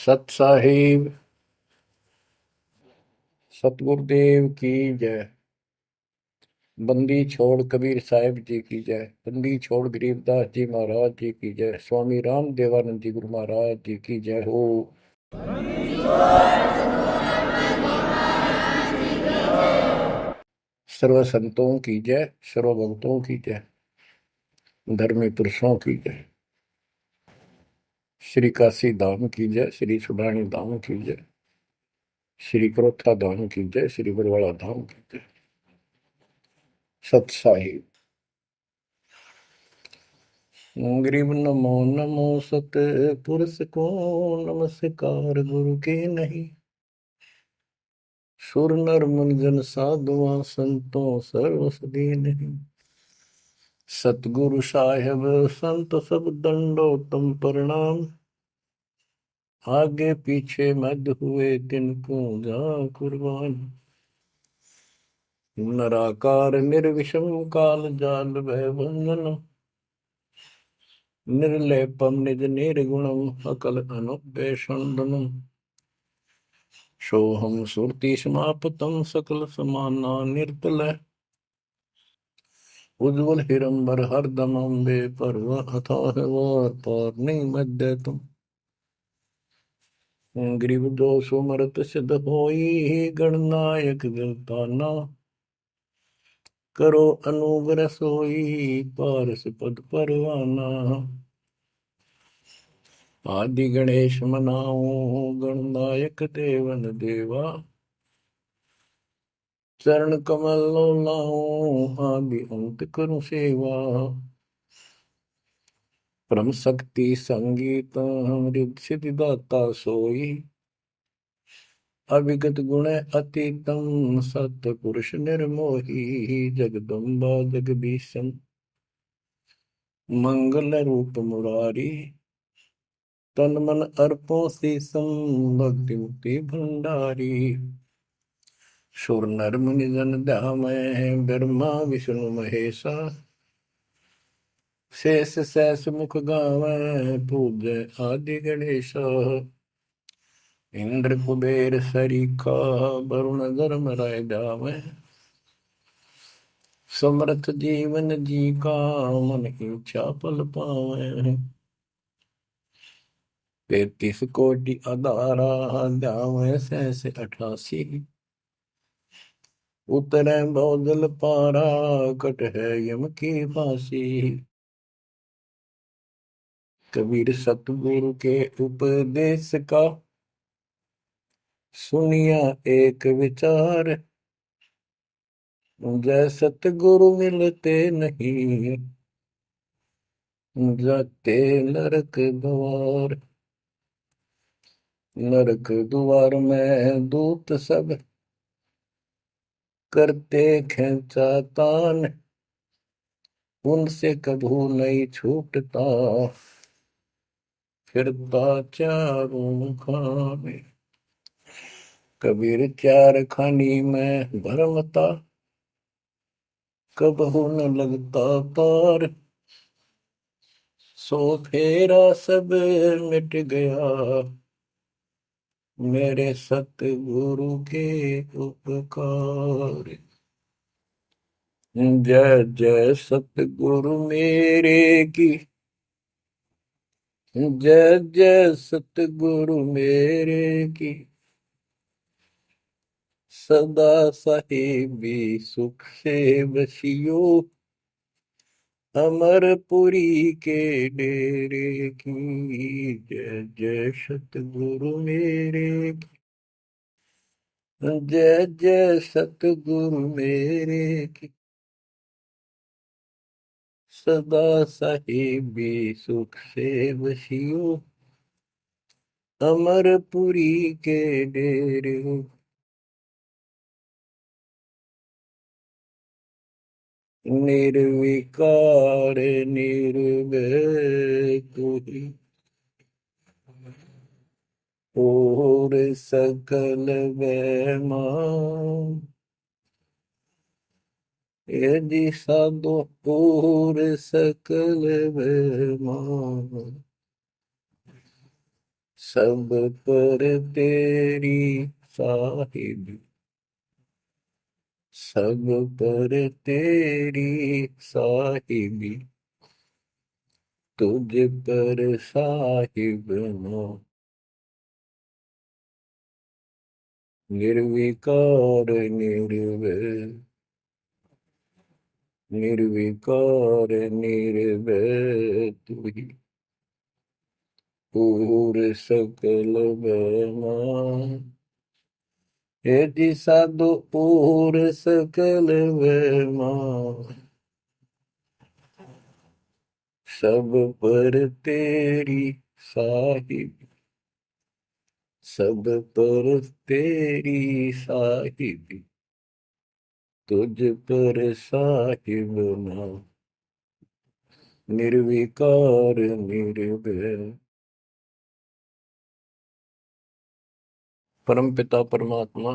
सत साहिब सतगुरुदेव की जय। बंदी छोड़ कबीर साहिब जी की जय। बंदी छोड़ गरीबदास जी महाराज जी की जय। स्वामी राम देवानंद जी गुरु महाराज जी की जय हो। सर्व संतों की जय, सर्व भक्तों की जय, धर्मी पुरुषों की जय। श्री काशी धाम की जय, श्री सुडानी धाम की जय, श्री क्रोथा धाम की जय, श्री बरवाड़ा धाम की जय। सत साहिब गरीब नमो नमो सत पुरुष को नमस्कार गुरु के नहीं। सुर नर मुनिजन साधुआ संतों सर्वस नहीं। सतगुरु साहेब संत सब दंडो तुम प्रणाम। आगे पीछे मध्य हुए तिनको जा कुर्बान। नराकार निर्विषम काल जाल भय बंधन। निर्लेपम निज निर्गुणम अकल अनुपेषणम। सोहम सुरति समापतम सकल समाना निर्तल। उज्ज्वल हिरंबर हरदम अम्बे पर्व अथाह वार पार नहीं मध्य तुम। ग्रीव दोष मरत सिद्ध होई गणनायक गिरताना। करो अनुग्रह सोई पारस पद परवाना। आदि गणेश मनाओ गणनायक देवन देवा। चरण कमल लाओ आदि अंत करूं सेवा। परम शक्ति संगीत अमृत सिद्धि दाता सोई। अविगत गुण अतीतम सत पुरुष निर्मोही। जगदम्बा जगदीशन मंगल रूप मुरारी। तन मन अर्पो शीसम भक्ति मुक्ति भंडारी। सुर नर मुनि जन ध्यामय ब्रह्मा विष्णु महेशा। शेष सहस मुख गावै पूज्य आदि गणेशा। इंद्र कुबेर सरीखा वरुण धर्म राय जावै। समर्थ जीवन जी का मन इच्छा फल पावै। 33 कोटि अदारा जावै सहस 88। उतरै बहुजल पारा कट है यम की फांसी। कबीर सतगुरु के उपदेश का सुनिया एक विचार। जय सतगुरु मिलते नहीं जाते नरक द्वार। नरक द्वार में दूत सब करते खेचा तान। उनसे कभू नहीं छूटता फिरता चारों खाने। कबीर चार खानी में भरमता कबहू न लगता पार। सो फेरा सब मिट गया मेरे सतगुरु के उपकार। जय जय सतगुरु मेरे की। जय जय सतगुरु मेरे की। सदा साहिबी सुख से बसियो। अमरपुरी के डेरे की। जय जय सतगुरु मेरे की। जय जय सतगुरु मेरे की। सदा साहिबी सुख से बसियो। अमरपुरी के डेरे। निर्विकार निर्भय तू ही और सकल वैमा। यदि साधो और सकल वैमा। सब पर तेरी साहिबी, सब पर तेरी साहिबी, तुझ पर साहिब ना, निर्विकार निर्भय, निर्विकार निर्भय तू ही, पूर सकल बना, हे जी साधु पूर सकल बना, सब पर तेरी साहिब, सब पर तेरी साहिबी, तुझ पर साहिब ना, निर्विकार निर्भय। परम पिता परमात्मा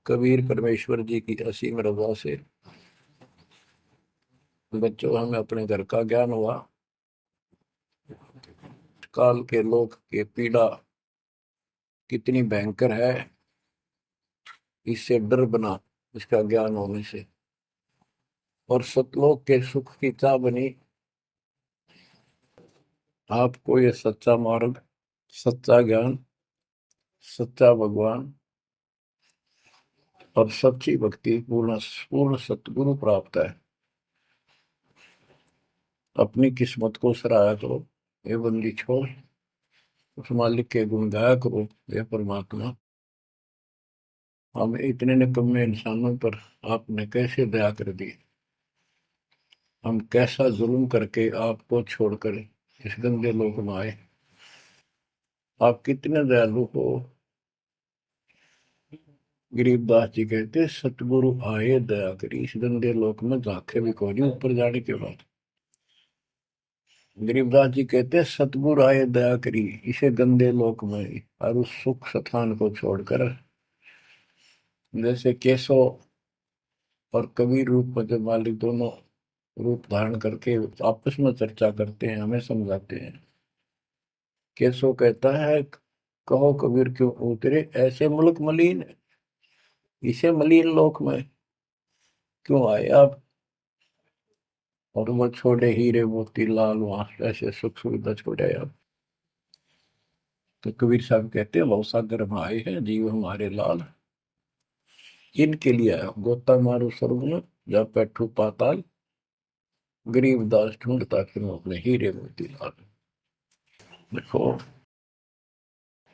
कबीर परमेश्वर जी की असीम रजा से बच्चों हमें अपने घर का ज्ञान हुआ। काल के लोक के पीड़ा कितनी भयंकर है, इससे डर बना इसका ज्ञान होने से, और सतलोक के सुख की चाह बनी आपको ये सच्चा मार्ग, सच्चा ज्ञान, सच्चा भगवान और सच्ची भक्ति पूर्ण पूर्ण सतगुरु प्राप्त है। अपनी किस्मत को सराहा करो, ये बंदी छोड़, उस मालिक के गुण गाया करो। ये परमात्मा, हम इतने निकम्मे इंसानों पर आपने कैसे दया कर दी, हम कैसा जुल्म करके आपको छोड़कर इस गंदे लोक में आए। आप कितने दयालु हो। गरीबदास जी कहते सतगुरु आए दया करी, इस गंदे लोक में झांके भी कोई नहीं ऊपर जाने के बाद। गरीबदास जी कहते सतगुरु आए दया करी इसे गंदे लोक में, और उस सुख स्थान को छोड़कर, जैसे केशव और कबीर रूप में जब मालिक दोनों रूप धारण करके आपस में चर्चा करते हैं, हमें समझाते हैं। केशव कहता है कहो कबीर क्यों उतरे ऐसे मुल्क मलिन, इसे मलिन लोक में क्यों आए आप, और वो छोड़े हीरे मोती लाल वहां ऐसे सुख सुविधा छोड़े आप। तो कबीर साहब कहते हैं भवसागर में आए हैं जीव हमारे लाल, इनके लिए आया गोता मारो स्वर्ग में जा बैठू पाताल, गरीबदास ढूंढता फिर अपने हीरे मोती लाल। देखो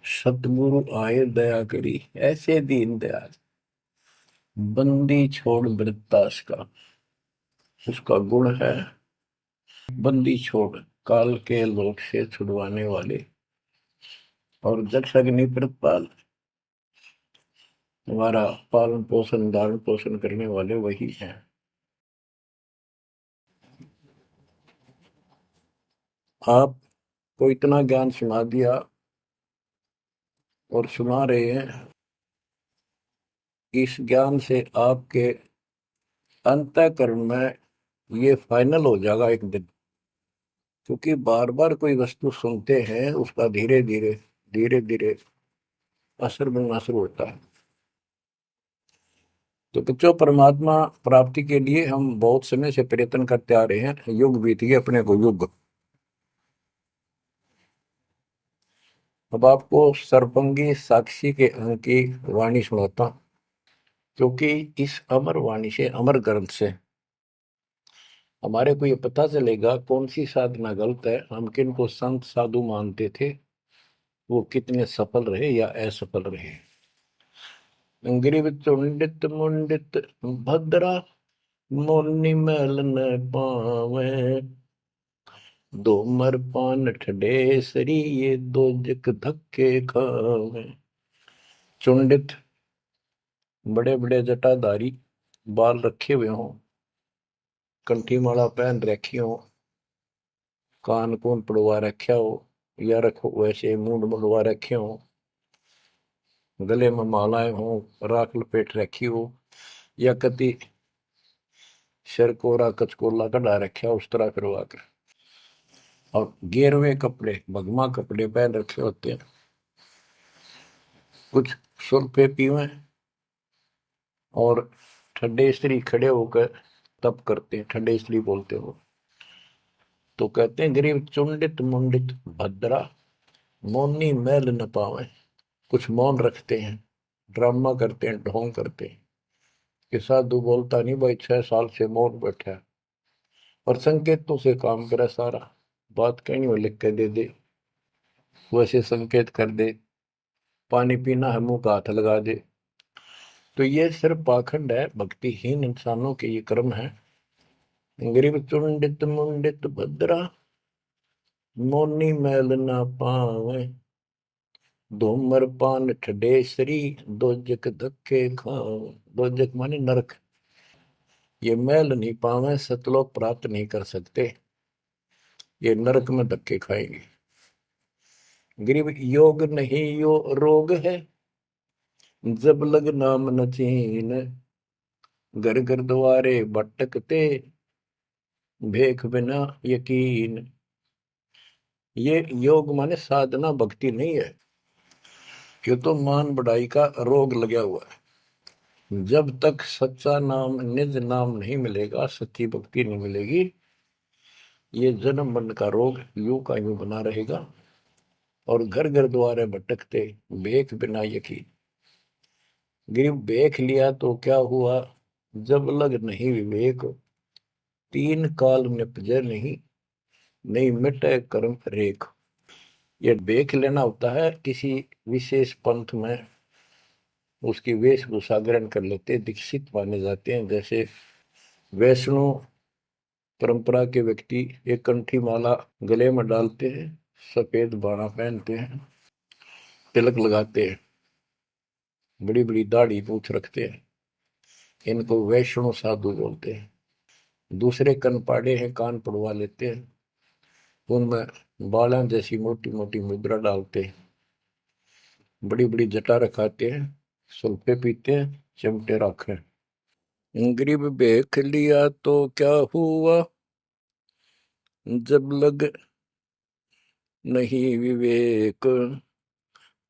सतगुरु आए दया करी ऐसे दीन दयाल, बंदी छोड़ वृत्तास का, उसका गुण है बंदी छोड़, काल के लोक से छुड़वाने वाले, और जक्ष अग्नि प्रतपाल, हमारा पालन पोषण धारण पोषण करने वाले वही हैं। आपको इतना ज्ञान सुना दिया और सुना रहे हैं, इस ज्ञान से आपके अंतःकरण में ये फाइनल हो जाएगा एक दिन, क्योंकि बार बार कोई वस्तु सुनते हैं उसका धीरे धीरे धीरे धीरे असर बनना शुरू होता है। तो बच्चों परमात्मा प्राप्ति के लिए हम बहुत समय से प्रयत्न करते आ रहे हैं, युग बीत गए अपने को युग। अब आपको सर्वंगी साक्षी के अंग की वाणी सुनाता हूं, क्योंकि इस अमर वाणी से अमर ग्रंथ से हमारे को ये पता चलेगा कौन सी साधना गलत है, हम किन को संत साधु मानते थे, वो कितने सफल रहे या असफल रहे। ग्रीव चुंडित मुंडित भद्रा, मुनि मैल न पावे, दो मर पान ठडे सरी, ये दो जक धक्के खावे। चुंडित, बड़े बड़े जटाधारी, बाल रखे हुए हों, कंठी माला पहन रखी हो, कान कून पड़वा रखा हो, या रखो वैसे मूंड मुंडवा रखे हो, गले में मालाएं हो, राख लपेट रखी हो, या कति सिर कोरा कचकोला कढ़ा रखा उस तरह करवा कर और गेरवे कपड़े भगवा कपड़े पहन रखे होते हैं, कुछ सुरफे पीवे और ठंडे स्त्री खड़े होकर तप करते हैं, ठंडे स्त्री बोलते हो। तो कहते हैं गरीब चुंडित मुंडित भद्रा मौनी मैल न पावे। कुछ मौन रखते हैं, ड्रामा करते हैं, ढोंग करते हैं कि साधु बोलता नहीं भाई, 6 साल से मौन बैठा है, और संकेतों से काम करे सारा, बात कहनी हो लिख के दे दे, वैसे संकेत कर दे, पानी पीना है मुंह का हाथ लगा दे। तो ये सिर्फ पाखंड है, भक्तिहीन इंसानों के ये कर्म है। गरीब चुंडित मुंडित भद्रा मौनी मैल ना पावे, धूमर पान ठडेसरी दोजक धक्के खावे। दोजक माने नरक। ये मैल नहीं पावे, सतलोक प्राप्त नहीं कर सकते, ये नरक में धक्के खाएंगे। गरीब योग नहीं यो रोग है, जब लग नाम न चीन, घर घर द्वारे भटकते भेख बिना यकीन। ये योग माने साधना भक्ति नहीं है, ये तो मान बढ़ाई का रोग लगा हुआ है। जब तक सच्चा नाम निज नाम नहीं मिलेगा, सच्ची भक्ति नहीं मिलेगी, ये जन्म मरण का रोग यूं का यूं बना रहेगा। और घर घर द्वारे भटकते भेख बिना यकीन। गिर भेख लिया तो क्या हुआ, जब लग नहीं विवेक, तीन काल निपजे नहीं, नहीं मिटे कर्म रेख। ये भेख लेना होता है, किसी विशेष पंथ में उसकी वेशभूषा ग्रहण कर लेते, दीक्षित माने जाते हैं। जैसे वैष्णो परंपरा के व्यक्ति एक कंठी माला गले में डालते हैं, सफेद बाणा पहनते हैं, तिलक लगाते हैं, बड़ी बड़ी दाढ़ी पूछ रखते हैं, इनको वैष्णो साधु बोलते हैं। दूसरे कनपाड़े हैं, कान पड़वा लेते हैं, उनमें बाला जैसी मोटी मोटी मुद्रा डालते हैं, बड़ी बड़ी जटा रखाते हैं, सुल्फे पीते हैं, चिमटे रखे। गरीब भेख लिया तो क्या हुआ, जब लग नहीं विवेक,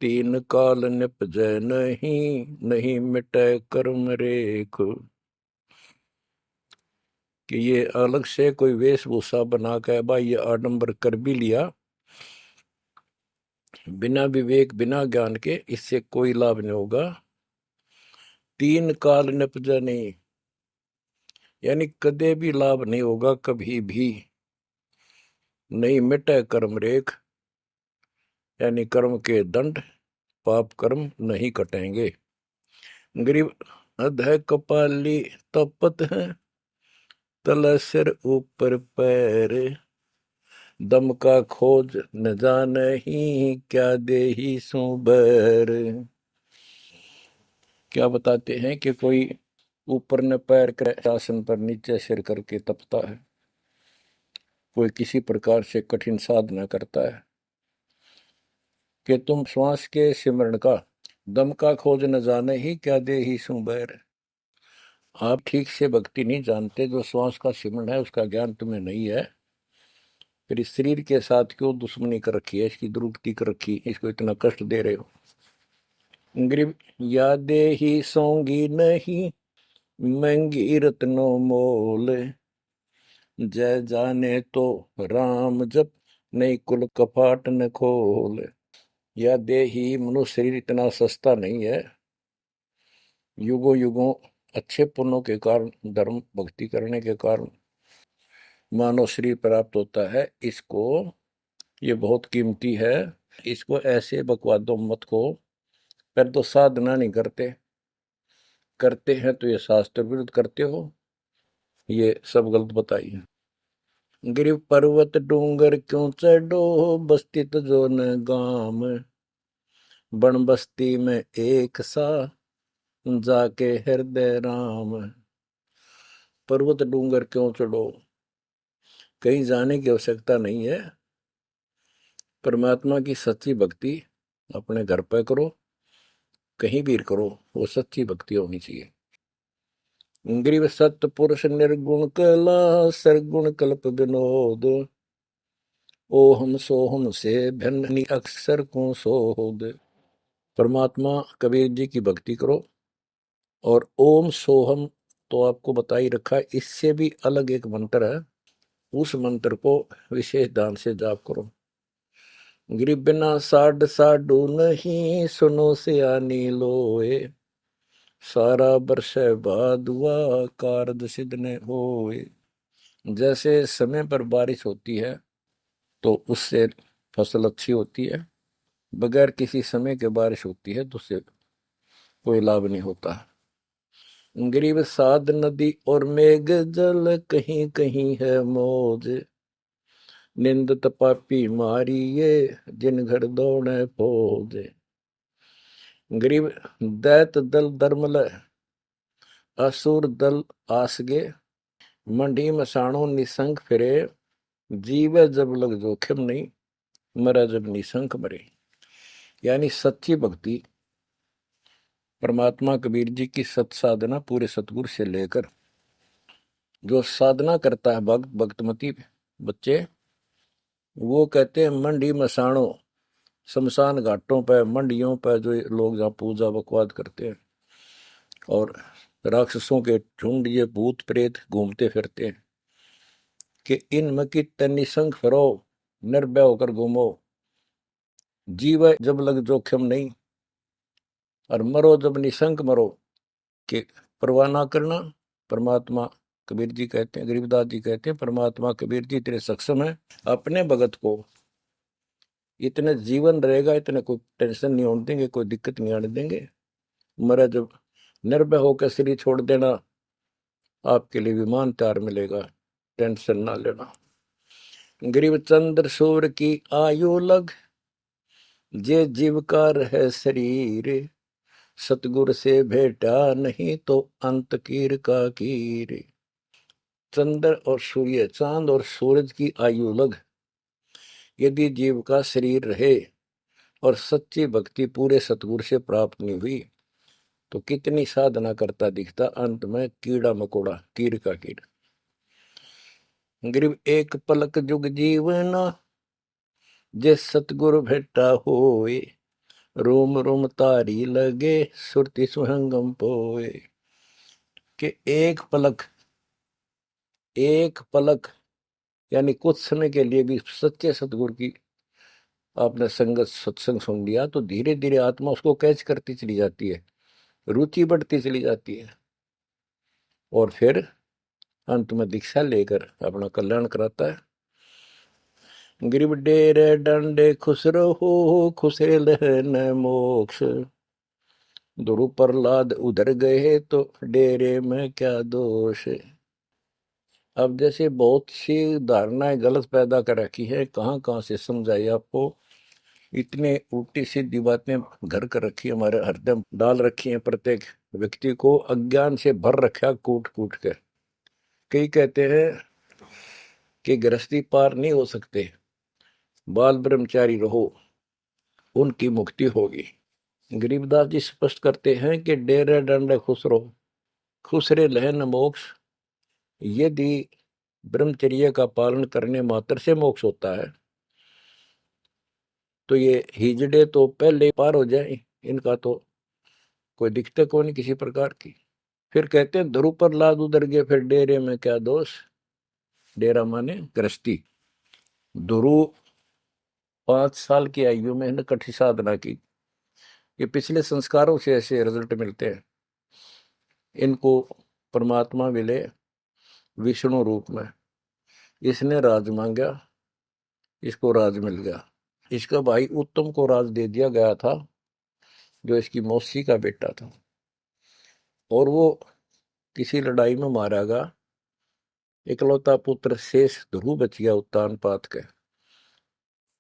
तीन काल निपजै नहीं, नहीं मिटे कर्म रेख। कि ये अलग से कोई वेशभूषा बना के भाई ये आडंबर कर भी लिया, बिना विवेक बिना ज्ञान के इससे कोई लाभ नहीं होगा। तीन काल निपजा नहीं, यानी कदे भी लाभ नहीं होगा, कभी भी नहीं मिटे कर्म रेख, यानी कर्म के दंड पाप कर्म नहीं कटेंगे। गरीब अध कपाली तपत है, तल सिर ऊपर पैर, दम का खोज न जाने ही, क्या दे ही सो बैर। क्या बताते हैं कि कोई ऊपर न पैर कर आसन पर नीचे सिर करके तपता है, कोई किसी प्रकार से कठिन साधना करता है, कि तुम श्वास के सिमरण का दम का खोज न जाने ही, क्या दे ही सो बैर। आप ठीक से भक्ति नहीं जानते, जो श्वास का सिमरण है उसका ज्ञान तुम्हें नहीं है, फिर इस शरीर के साथ क्यों दुश्मनी कर रखी है, इसकी दुरुक्ति कर रखी, इसको इतना कष्ट दे रहे हो। गरीब यादे ही सोंगी नहीं, महंगी रत्नों मोल, जय जाने तो राम जप, नहीं कुल कपाट न खोल। या दे ही मनुष्य शरीर इतना सस्ता नहीं है, युगों युगों अच्छे पुण्यों के कारण, धर्म भक्ति करने के कारण मानव शरीर प्राप्त होता है। इसको ये बहुत कीमती है, इसको ऐसे बकवादों मत को। पर तो साधना नहीं करते, करते हैं तो ये शास्त्र विरुद्ध करते हो, ये सब गलत बताइए। गिर पर्वत डूंगर क्यों चढ़ो, बस्ती तो जो न गाम, बन बस्ती में एक सा, जाके हृदय राम। पर्वत डूंगर क्यों चढ़ो, कहीं जाने की आवश्यकता नहीं है। परमात्मा की सच्ची भक्ति अपने घर पर करो, कहीं भी करो, वो सच्ची भक्ति होनी चाहिए। ग्रीव सत्य पुरुष निर्गुण कला, सरगुण कल्प विनोद, ओहम सोहम से भिन्न अक्सर को सोहद। परमात्मा कबीर जी की भक्ति करो। और ओम सोहम तो आपको बता ही रखा है, इससे भी अलग एक मंत्र है, उस मंत्र को विशेष ध्यान से जाप करो। गिरि बिना साड साडू नहीं, सुनो से आनी लोए, सारा बरस बादुआ कारद सिद्ध ने होए। जैसे समय पर बारिश होती है तो उससे फसल अच्छी होती है, बगैर किसी समय के बारिश होती है तो उससे कोई लाभ नहीं होता। गरीब साध नदी और मेघ जल, कहीं कहीं है मौज, निंदत पापी मारी ये, जिन घर दौड़े फौज। गरीब दैत दल दरमल, असुर दल आसगे, मंडी मसाणों निसंग फिरे, जीवे जब लग जोखिम नहीं, मरा जब निसंक मरे। यानी सच्ची भक्ति, परमात्मा कबीर जी की सत साधना पूरे सतगुरु से लेकर जो साधना करता है भक्त भक्तमती बच्चे, वो कहते हैं मंडी मसाणों, शमशान घाटों पर मंडियों पर जो लोग जहाँ पूजा बकवाद करते हैं और राक्षसों के झुंड ये भूत प्रेत घूमते फिरते हैं कि इन मकी निसंग फिरो, निर्भय होकर घूमो, जीव जब लग जोखिम नहीं और मरो जब निसंक मरो, कि परवाह ना करना। परमात्मा कबीर जी कहते हैं, गरीबदास जी कहते हैं, परमात्मा कबीर जी इतने सक्षम है, अपने भगत को इतने जीवन रहेगा, इतने कोई टेंशन नहीं होने देंगे, कोई दिक्कत नहीं आने देंगे। मरा जब निर्भय होकर शरीर छोड़ देना, आपके लिए विमान तैयार मिलेगा, टेंशन ना लेना। गरीब चंद्र सूर्य की आयु लग, जे जीवकार है शरीर, सतगुर से भेटा नहीं तो अंत कीर का कीर। चंद्र और सूर्य, चांद और सूरज की आयु लग, यदि जीव का शरीर रहे और सच्ची भक्ति पूरे सतगुरु से प्राप्त नहीं हुई तो कितनी साधना करता दिखता, अंत में कीड़ा मकोड़ा, कीर का कीड़ा। गरीब एक पलक जुग जीवना, जे सतगुरु भेटा होए, रोम रोम तारी लगे, सुरति सुहंगम पोए। कि एक पलक यानी कुछ समय के लिए भी सच्चे सतगुरु की आपने संगत सत्संग सुन लिया तो धीरे धीरे आत्मा उसको कैच करती चली जाती है, रुचि बढ़ती चली जाती है और फिर अंत में दीक्षा लेकर अपना कल्याण कराता है। गिरिब डेरे डंडे खुश रहो, खुशे लहन मोक्ष, ध्रुव प्रहलाद उधर गए तो डेरे में क्या दोष। अब जैसे बहुत सी धारणाएं गलत पैदा कर रखी है, कहाँ कहाँ से समझाई आपको, इतने उल्टी सीधी बातें घर कर रखी है, हमारे हृदय में डाल रखी है, प्रत्येक व्यक्ति को अज्ञान से भर रखा कूट कूट कर। कई कहते हैं कि गृहस्थी पार नहीं हो सकते, बाल ब्रह्मचारी रहो, उनकी मुक्ति होगी। गरीबदास जी स्पष्ट करते हैं कि डेरे डंडे खुश रहो, खुश रे लहन मोक्ष। यदि ब्रह्मचर्य का पालन करने मात्र से मोक्ष होता है तो ये हिजड़े तो पहले पार हो जाए, इनका तो कोई दिक्कत को नहीं किसी प्रकार की। फिर कहते हैं ध्रुव पर लाद उधर गए, फिर डेरे में क्या दोष। डेरा माने गृहस्थी। ध्रुव 5 साल की आयु में ने कठी साधना की, ये पिछले संस्कारों से ऐसे रिजल्ट मिलते हैं। इनको परमात्मा मिले विष्णु रूप में, इसने राज मांगा, इसको राज मिल गया। इसका भाई उत्तम को राज दे दिया गया था, जो इसकी मौसी का बेटा था, और वो किसी लड़ाई में मारा गया। इकलौता पुत्र शेष ध्रुव बच गया उत्तान पात के।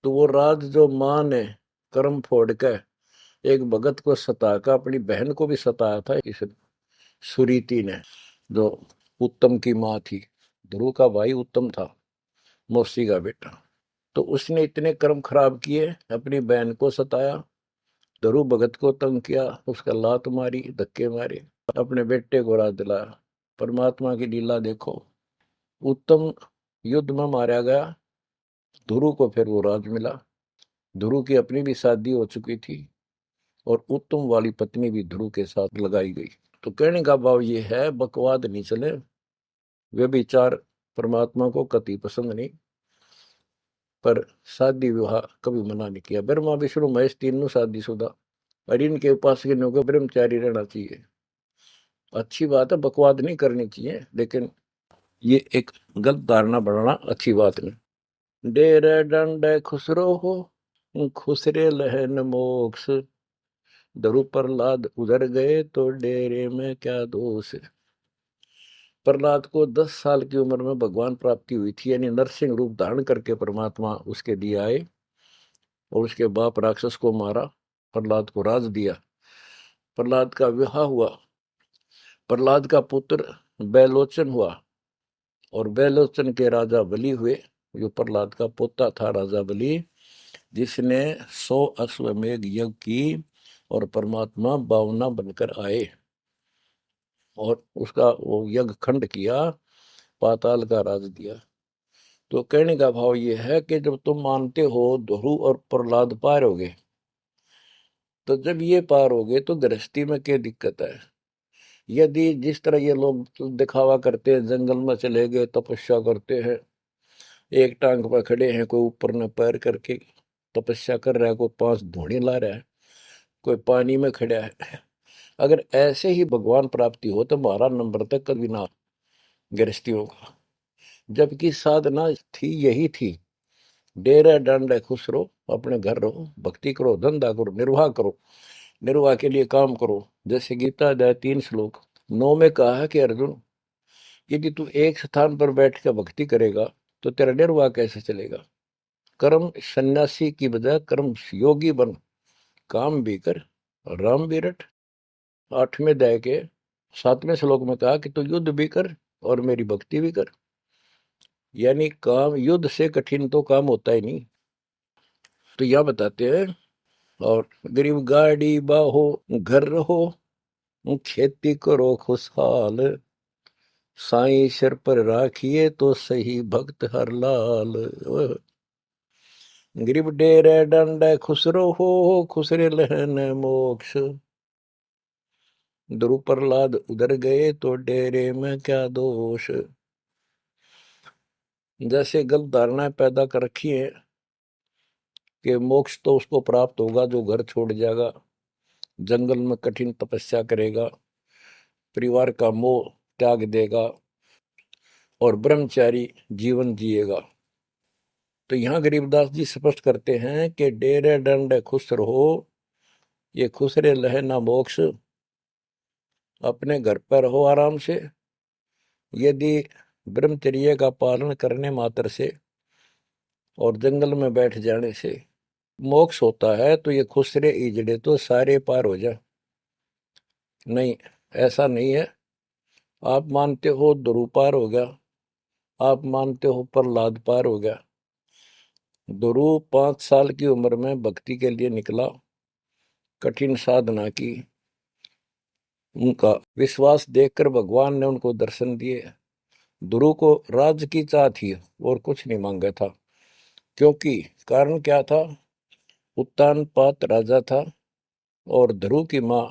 तो वो राज जो मां ने कर्म फोड़ के एक भगत को सताकर अपनी बहन को भी सताया था, इस सुरीति ने, जो उत्तम की मां थी। ध्रुव का भाई उत्तम था, मौसी का बेटा। तो उसने इतने कर्म खराब किए, अपनी बहन को सताया, ध्रुव भगत को तंग किया, उसका लात मारी, धक्के मारे, अपने बेटे को राज दिलाया। परमात्मा की लीला देखो, उत्तम युद्ध में मारा गया ध्रुव को फिर वो राज मिला। ध्रुव की अपनी भी शादी हो चुकी थी और उत्तम वाली पत्नी भी ध्रुव के साथ लगाई गई। तो कहने का भाव ये है, बकवाद नहीं चले, वे विचार परमात्मा को कति पसंद नहीं। पर शादी विवाह कभी मना नहीं किया। ब्रह्मा विष्णु महेश तीनों शादीशुदा, और इनके उपासकों को ब्रह्मचारी रहना चाहिए। अच्छी बात है, बकवाद नहीं करनी चाहिए, लेकिन ये एक गलत धारणा बढ़ाना अच्छी बात नहीं। डेरे डंडे खुसरो हो, खुसरे लहन मोक्ष, दरु प्रहलाद उधर गए तो डेरे में क्या दोष। प्रहलाद को 10 साल की उम्र में भगवान प्राप्ति हुई थी, यानी नरसिंह रूप धारण करके परमात्मा उसके लिए आए और उसके बाप राक्षस को मारा, प्रहलाद को राज दिया। प्रहलाद का विवाह हुआ, प्रहलाद का पुत्र बैलोचन हुआ और बैलोचन के राजा बलि हुए। जो प्रहलाद का पोता था राजा बलि, जिसने 100 अश्वमेघ यज्ञ की और परमात्मा बावना बनकर आए और उसका वो यज्ञ खंड किया, पाताल का राज दिया। तो कहने का भाव ये है कि जब तुम मानते हो ध्रुव और प्रहलाद पार हो गए, तो जब ये पार हो गए तो गृहस्थी में क्या दिक्कत है। यदि जिस तरह ये लोग दिखावा करते हैं, जंगल में चले गए तपस्या करते हैं, एक टांग पर खड़े हैं, कोई ऊपर न पैर करके तपस्या कर रहा है, कोई 5 धूणी ला रहा है, कोई पानी में खड़ा है, अगर ऐसे ही भगवान प्राप्ति हो तो 12 नंबर तक कभी ना गृहस्थियों का। जबकि साधना थी यही थी, डेरे डंडे खुश रहो, अपने घर रहो, भक्ति करो, धंधा करो, निर्वाह करो, निर्वाह के लिए काम करो। जैसे गीता अध्याय 3 श्लोक 9 में कहा है कि अर्जुन, यदि तू एक स्थान पर बैठ कर भक्ति करेगा तो तेरा निर्वाह कैसे चलेगा। कर्म सन्यासी की बजाय कर्म योगी बन, काम भी कर, राम भी रट। 8वें अध्याय के 7वें श्लोक में कहा कि तू युद्ध भी कर और मेरी भक्ति भी कर। यानी काम, युद्ध से कठिन तो काम होता ही नहीं। तो यह बताते हैं, और गरीब गाड़ी बाहो, घर रहो, खेती करो खुशहाल, साईं सिर पर राखिए तो सही भक्त हर लाल। गरीब डेरे डंडे खुसरो हो, खुसरे लहन मोक्ष, ध्रुव प्रहलाद उधर गए तो डेरे में क्या दोष। जैसे गलत धारणाएं पैदा कर रखी है कि मोक्ष तो उसको प्राप्त होगा जो घर छोड़ जाएगा, जंगल में कठिन तपस्या करेगा, परिवार का मोह त्याग देगा और ब्रह्मचारी जीवन जिएगा। तो यहाँ गरीबदास जी स्पष्ट करते हैं कि डेरे डंडे खुश रहो, ये खुसरे लहे ना मोक्ष, अपने घर पर रहो आराम से। यदि ब्रह्मचर्य का पालन करने मात्र से और जंगल में बैठ जाने से मोक्ष होता है, तो ये खुसरे इजड़े तो सारे पार हो जा। नहीं, ऐसा नहीं है। आप मानते हो ध्रुव पार हो गया, आप मानते हो प्रहलाद पार हो गया। ध्रुव 5 साल की उम्र में भक्ति के लिए निकला, कठिन साधना की, उनका विश्वास देखकर भगवान ने उनको दर्शन दिए। ध्रुव को राज की चाह थी और कुछ नहीं मांगा था, क्योंकि कारण क्या था, उत्तानपाद राजा था और ध्रुव की माँ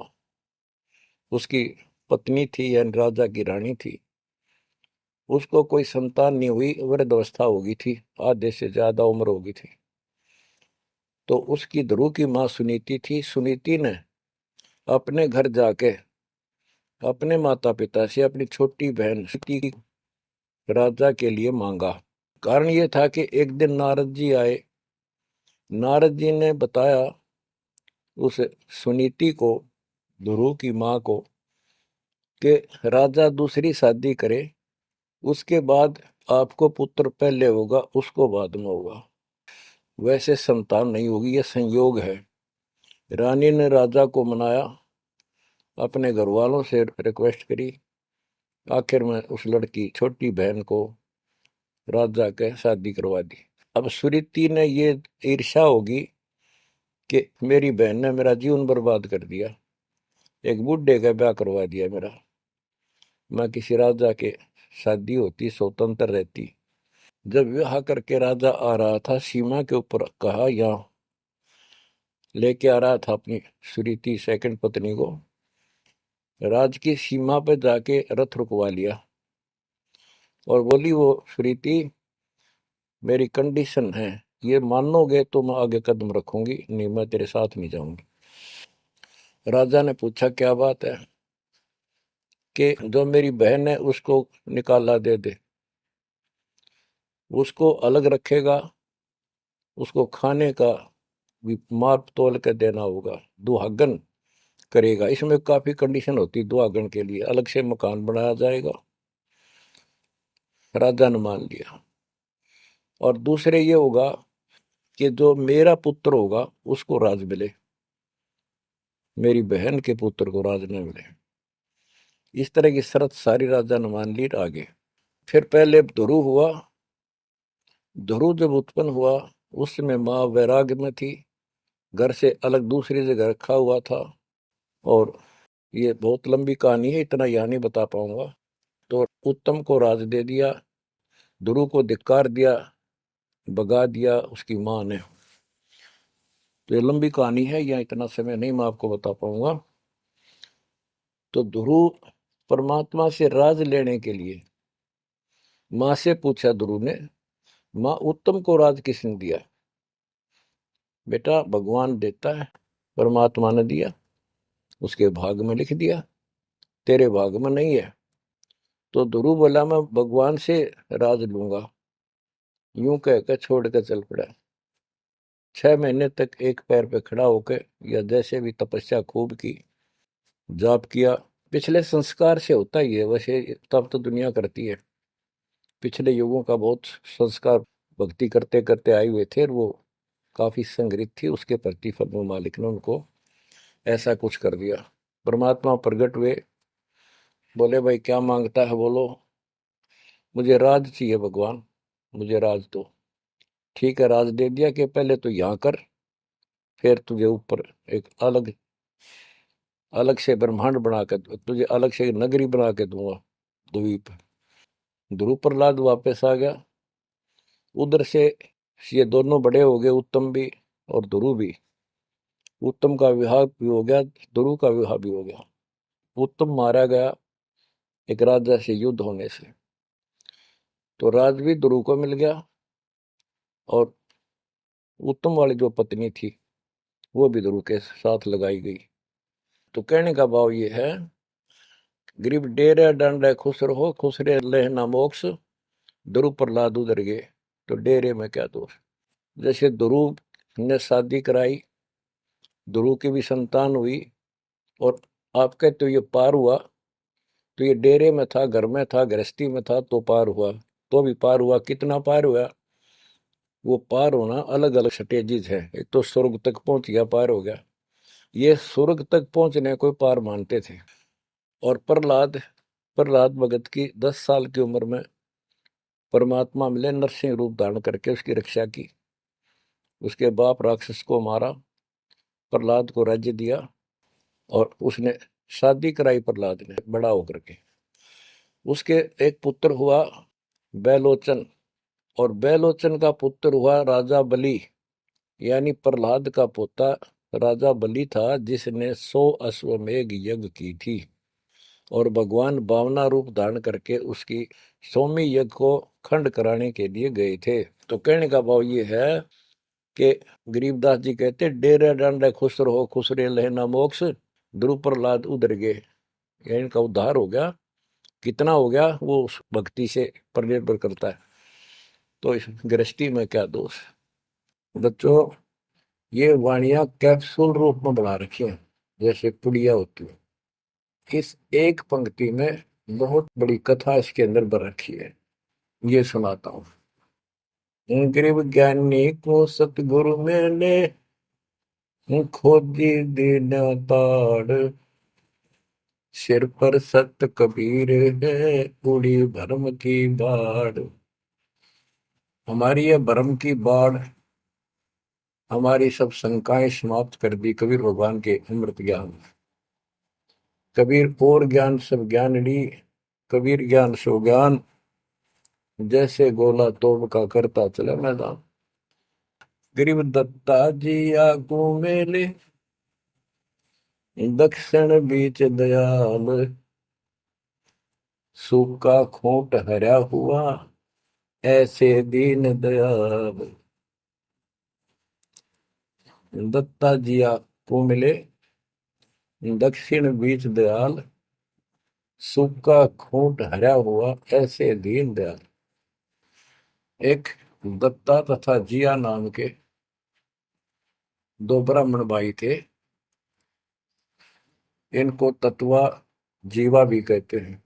उसकी पत्नी थी, यानी राजा की रानी थी। उसको कोई संतान नहीं हुई, वृद्धावस्था हो गई थी, आधे से ज्यादा उम्र हो गई थी। तो उसकी ध्रुव की माँ सुनीति थी। सुनीति ने अपने घर जाके अपने माता पिता से अपनी छोटी बहन सुनीति राजा के लिए मांगा। कारण ये था कि एक दिन नारद जी आए, नारद जी ने बताया उस सुनीति को, ध्रुव की माँ को, कि राजा दूसरी शादी करे, उसके बाद आपको पुत्र पहले होगा, उसको बाद में होगा, वैसे संतान नहीं होगी, यह संयोग है। रानी ने राजा को मनाया, अपने घर वालों से रिक्वेस्ट करी, आखिर में उस लड़की छोटी बहन को राजा के शादी करवा दी। अब सुरीति ने ये ईर्ष्या होगी कि मेरी बहन ने मेरा जीवन बर्बाद कर दिया, एक बूढ़े का ब्याह करवा दिया मेरा, मैं किसी राजा के शादी होती, स्वतंत्र रहती। जब विवाह करके राजा आ रहा था सीमा के ऊपर, कहा यहाँ लेके आ रहा था अपनी सुरीति सेकंड पत्नी को, राज की सीमा पे जाके रथ रुकवा लिया और बोली, वो सुरीति मेरी कंडीशन है, ये मानोगे तो मैं आगे कदम रखूंगी, नहीं मैं तेरे साथ नहीं जाऊंगी। राजा ने पूछा क्या बात है, कि जो मेरी बहन है उसको निकाला दे दे, उसको अलग रखेगा, उसको खाने का भी माप तोल के देना होगा, दुहागन करेगा। इसमें काफी कंडीशन होती, दुहागन के लिए अलग से मकान बनाया जाएगा। राजा ने मान लिया। और दूसरे ये होगा कि जो मेरा पुत्र होगा उसको राज मिले, मेरी बहन के पुत्र को राज न मिले। इस तरह की शर्त सारी राजा ने मान ली। आगे फिर पहले ध्रुव हुआ। ध्रुव जब उत्पन्न हुआ उस समय माँ वैराग्य में थी, घर से अलग दूसरी जगह रखा हुआ था। और ये बहुत लंबी कहानी है, इतना यहाँ नहीं बता पाऊंगा। तो उत्तम को राज दे दिया, ध्रुव को धिक्कार दिया, भगा दिया उसकी माँ ने। तो ये लंबी कहानी है, यहाँ इतना समय नहीं मैं आपको बता पाऊंगा। तो ध्रुव परमात्मा से राज लेने के लिए माँ से पूछा ध्रुव ने, माँ उत्तम को राज किसने दिया? बेटा भगवान देता है, परमात्मा ने दिया, उसके भाग में लिख दिया, तेरे भाग में नहीं है। तो ध्रुव बोला मैं भगवान से राज लूंगा। यूं कहकर छोड़ कर चल पड़ा। 6 महीने तक एक पैर पे खड़ा होकर, या जैसे भी तपस्या खूब की, जाप किया। पिछले संस्कार से होता ही है वैसे, तब तो दुनिया करती है। पिछले युगों का बहुत संस्कार भक्ति करते करते आए हुए थे, और वो काफी संग्रहित थी, उसके प्रतिफल में मालिक ने उनको ऐसा कुछ कर दिया। परमात्मा प्रकट हुए, बोले भाई क्या मांगता है बोलो। मुझे राज चाहिए भगवान, मुझे राज दो। ठीक है, राज दे दिया कि पहले तो यहाँ कर, फिर तुझे ऊपर एक अलग अलग से ब्रह्मांड बना के, तुझे अलग से नगरी बना के दूंगा, द्वीप। ध्रुव प्रहलाद वापस आ गया उधर से। ये दोनों बड़े हो गए, उत्तम भी और ध्रुव भी। उत्तम का विवाह भी हो गया, ध्रुव का विवाह भी हो गया। उत्तम मारा गया एक राजा से युद्ध होने से, तो राज भी ध्रुव को मिल गया, और उत्तम वाली जो पत्नी थी वो भी ध्रुव के साथ लगाई गई। तो कहने का भाव ये है, गरीब डेरे डंडे खुश रहो, खुश रे लेना मोक्ष, ध्रुव प्रहलाद उधर गए, तो डेरे में क्या दोष। जैसे ध्रुव ने शादी कराई, ध्रुव की भी संतान हुई, और आपके तो ये पार हुआ, तो ये डेरे में था, घर में था, गृहस्थी में था, तो पार हुआ। तो भी पार हुआ, कितना पार हुआ? वो पार होना अलग अलग स्टेजेस है। एक तो स्वर्ग तक पहुंच गया, पार हो गया। ये स्वर्ग तक पहुंचने को पार मानते थे। और प्रहलाद प्रहलाद भगत की 10 साल की उम्र में परमात्मा मिले, नरसिंह रूप धारण करके उसकी रक्षा की। उसके बाप राक्षस को मारा, प्रहलाद को राज्य दिया, और उसने शादी कराई प्रहलाद ने बड़ा होकर के। उसके एक पुत्र हुआ बैलोचन, और बैलोचन का पुत्र हुआ राजा बलि, यानी प्रहलाद का पोता राजा बलि था, जिसने 100 अश्वमेघ यज्ञ की थी। और भगवान बावना रूप धारण करके उसकी 100वीं यज्ञ को खंड कराने के लिए गए थे। तो कहने का भाव ये है कि गरीबदास जी कहते, डेरे डांडे खुश रहो, खुश रे लेना मोक्ष, ध्रुव प्रहलाद उधर गए। इनका उद्धार हो गया। कितना हो गया वो उस भक्ति से पर निर्भर करता है। तो इस गृहस्थी में क्या दोष। बच्चों, ये वाणियां कैप्सूल रूप में बना रखी हैं, जैसे पुड़िया होती है। इस एक पंक्ति में बहुत बड़ी कथा इसके अंदर भर रखी है। ये सुनाता हूँ। गरीब ज्ञानी को सतगुरु मिले, खोजी दीन ताड़, सिर पर सत कबीर है, उड़ी भरम की बाढ़। हमारी यह भरम की बाढ़, हमारी सब शंकाएं समाप्त कर दी कबीर भगवान के अमृत ज्ञान। कबीर और ज्ञान सब ज्ञान ली, कबीर ज्ञान सो ज्ञान, जैसे गोला तोड़ का करता चले मैदान। गरीब दत्ता जी आगू मेले, दक्षिण बीच दयाल, सूखा खूंट हरा हुआ, ऐसे दीन दयाल। दत्ता जी आगू मिले, दक्षिण बीच दयाल, सूखा खूंट हरा हुआ, ऐसे दीन दयाल। एक दत्ता तथा जिया नाम के दो ब्राह्मण भाई थे। इनको तत्वा जीवा भी कहते हैं।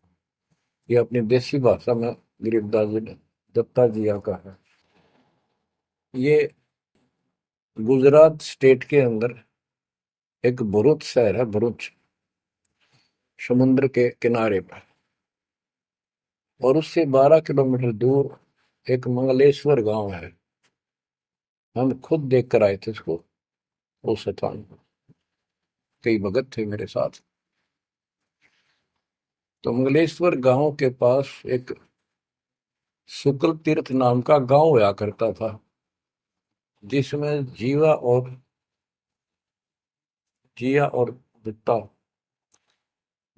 ये अपनी देसी भाषा में गरीबदास जी ने दत्ता जिया का है। ये गुजरात स्टेट के अंदर एक भरूच शहर है, भरूच, समुद्र के किनारे पर। और उससे 12 किलोमीटर दूर एक मंगलेश्वर गांव है। हम खुद देख कर आए थे उसको, उस स्थान को। कई भगत थे मेरे साथ। तो मंगलेश्वर गांव के पास एक शुक्ल तीर्थ नाम का गांव हुआ करता था, जिसमें जिया और दत्ता,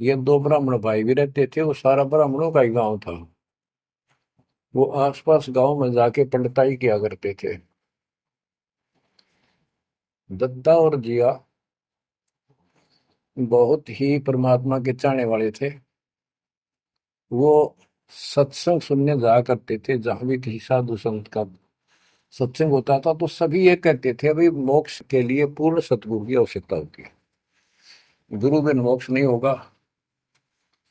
ये दो ब्राह्मण भाई भी रहते थे। वो सारा ब्राह्मणों का ही गांव था। वो आसपास गांव में जाके पंडिताई किया करते थे। दत्ता और जिया बहुत ही परमात्मा के चाहने वाले थे। वो सत्संग सुनने जाया करते थे। जहां भी किसी साधु संत का सत्संग होता था तो सभी ये कहते थे अभी मोक्ष के लिए पूर्ण सतगुरु की आवश्यकता होती है। गुरु बिन मोक्ष नहीं होगा,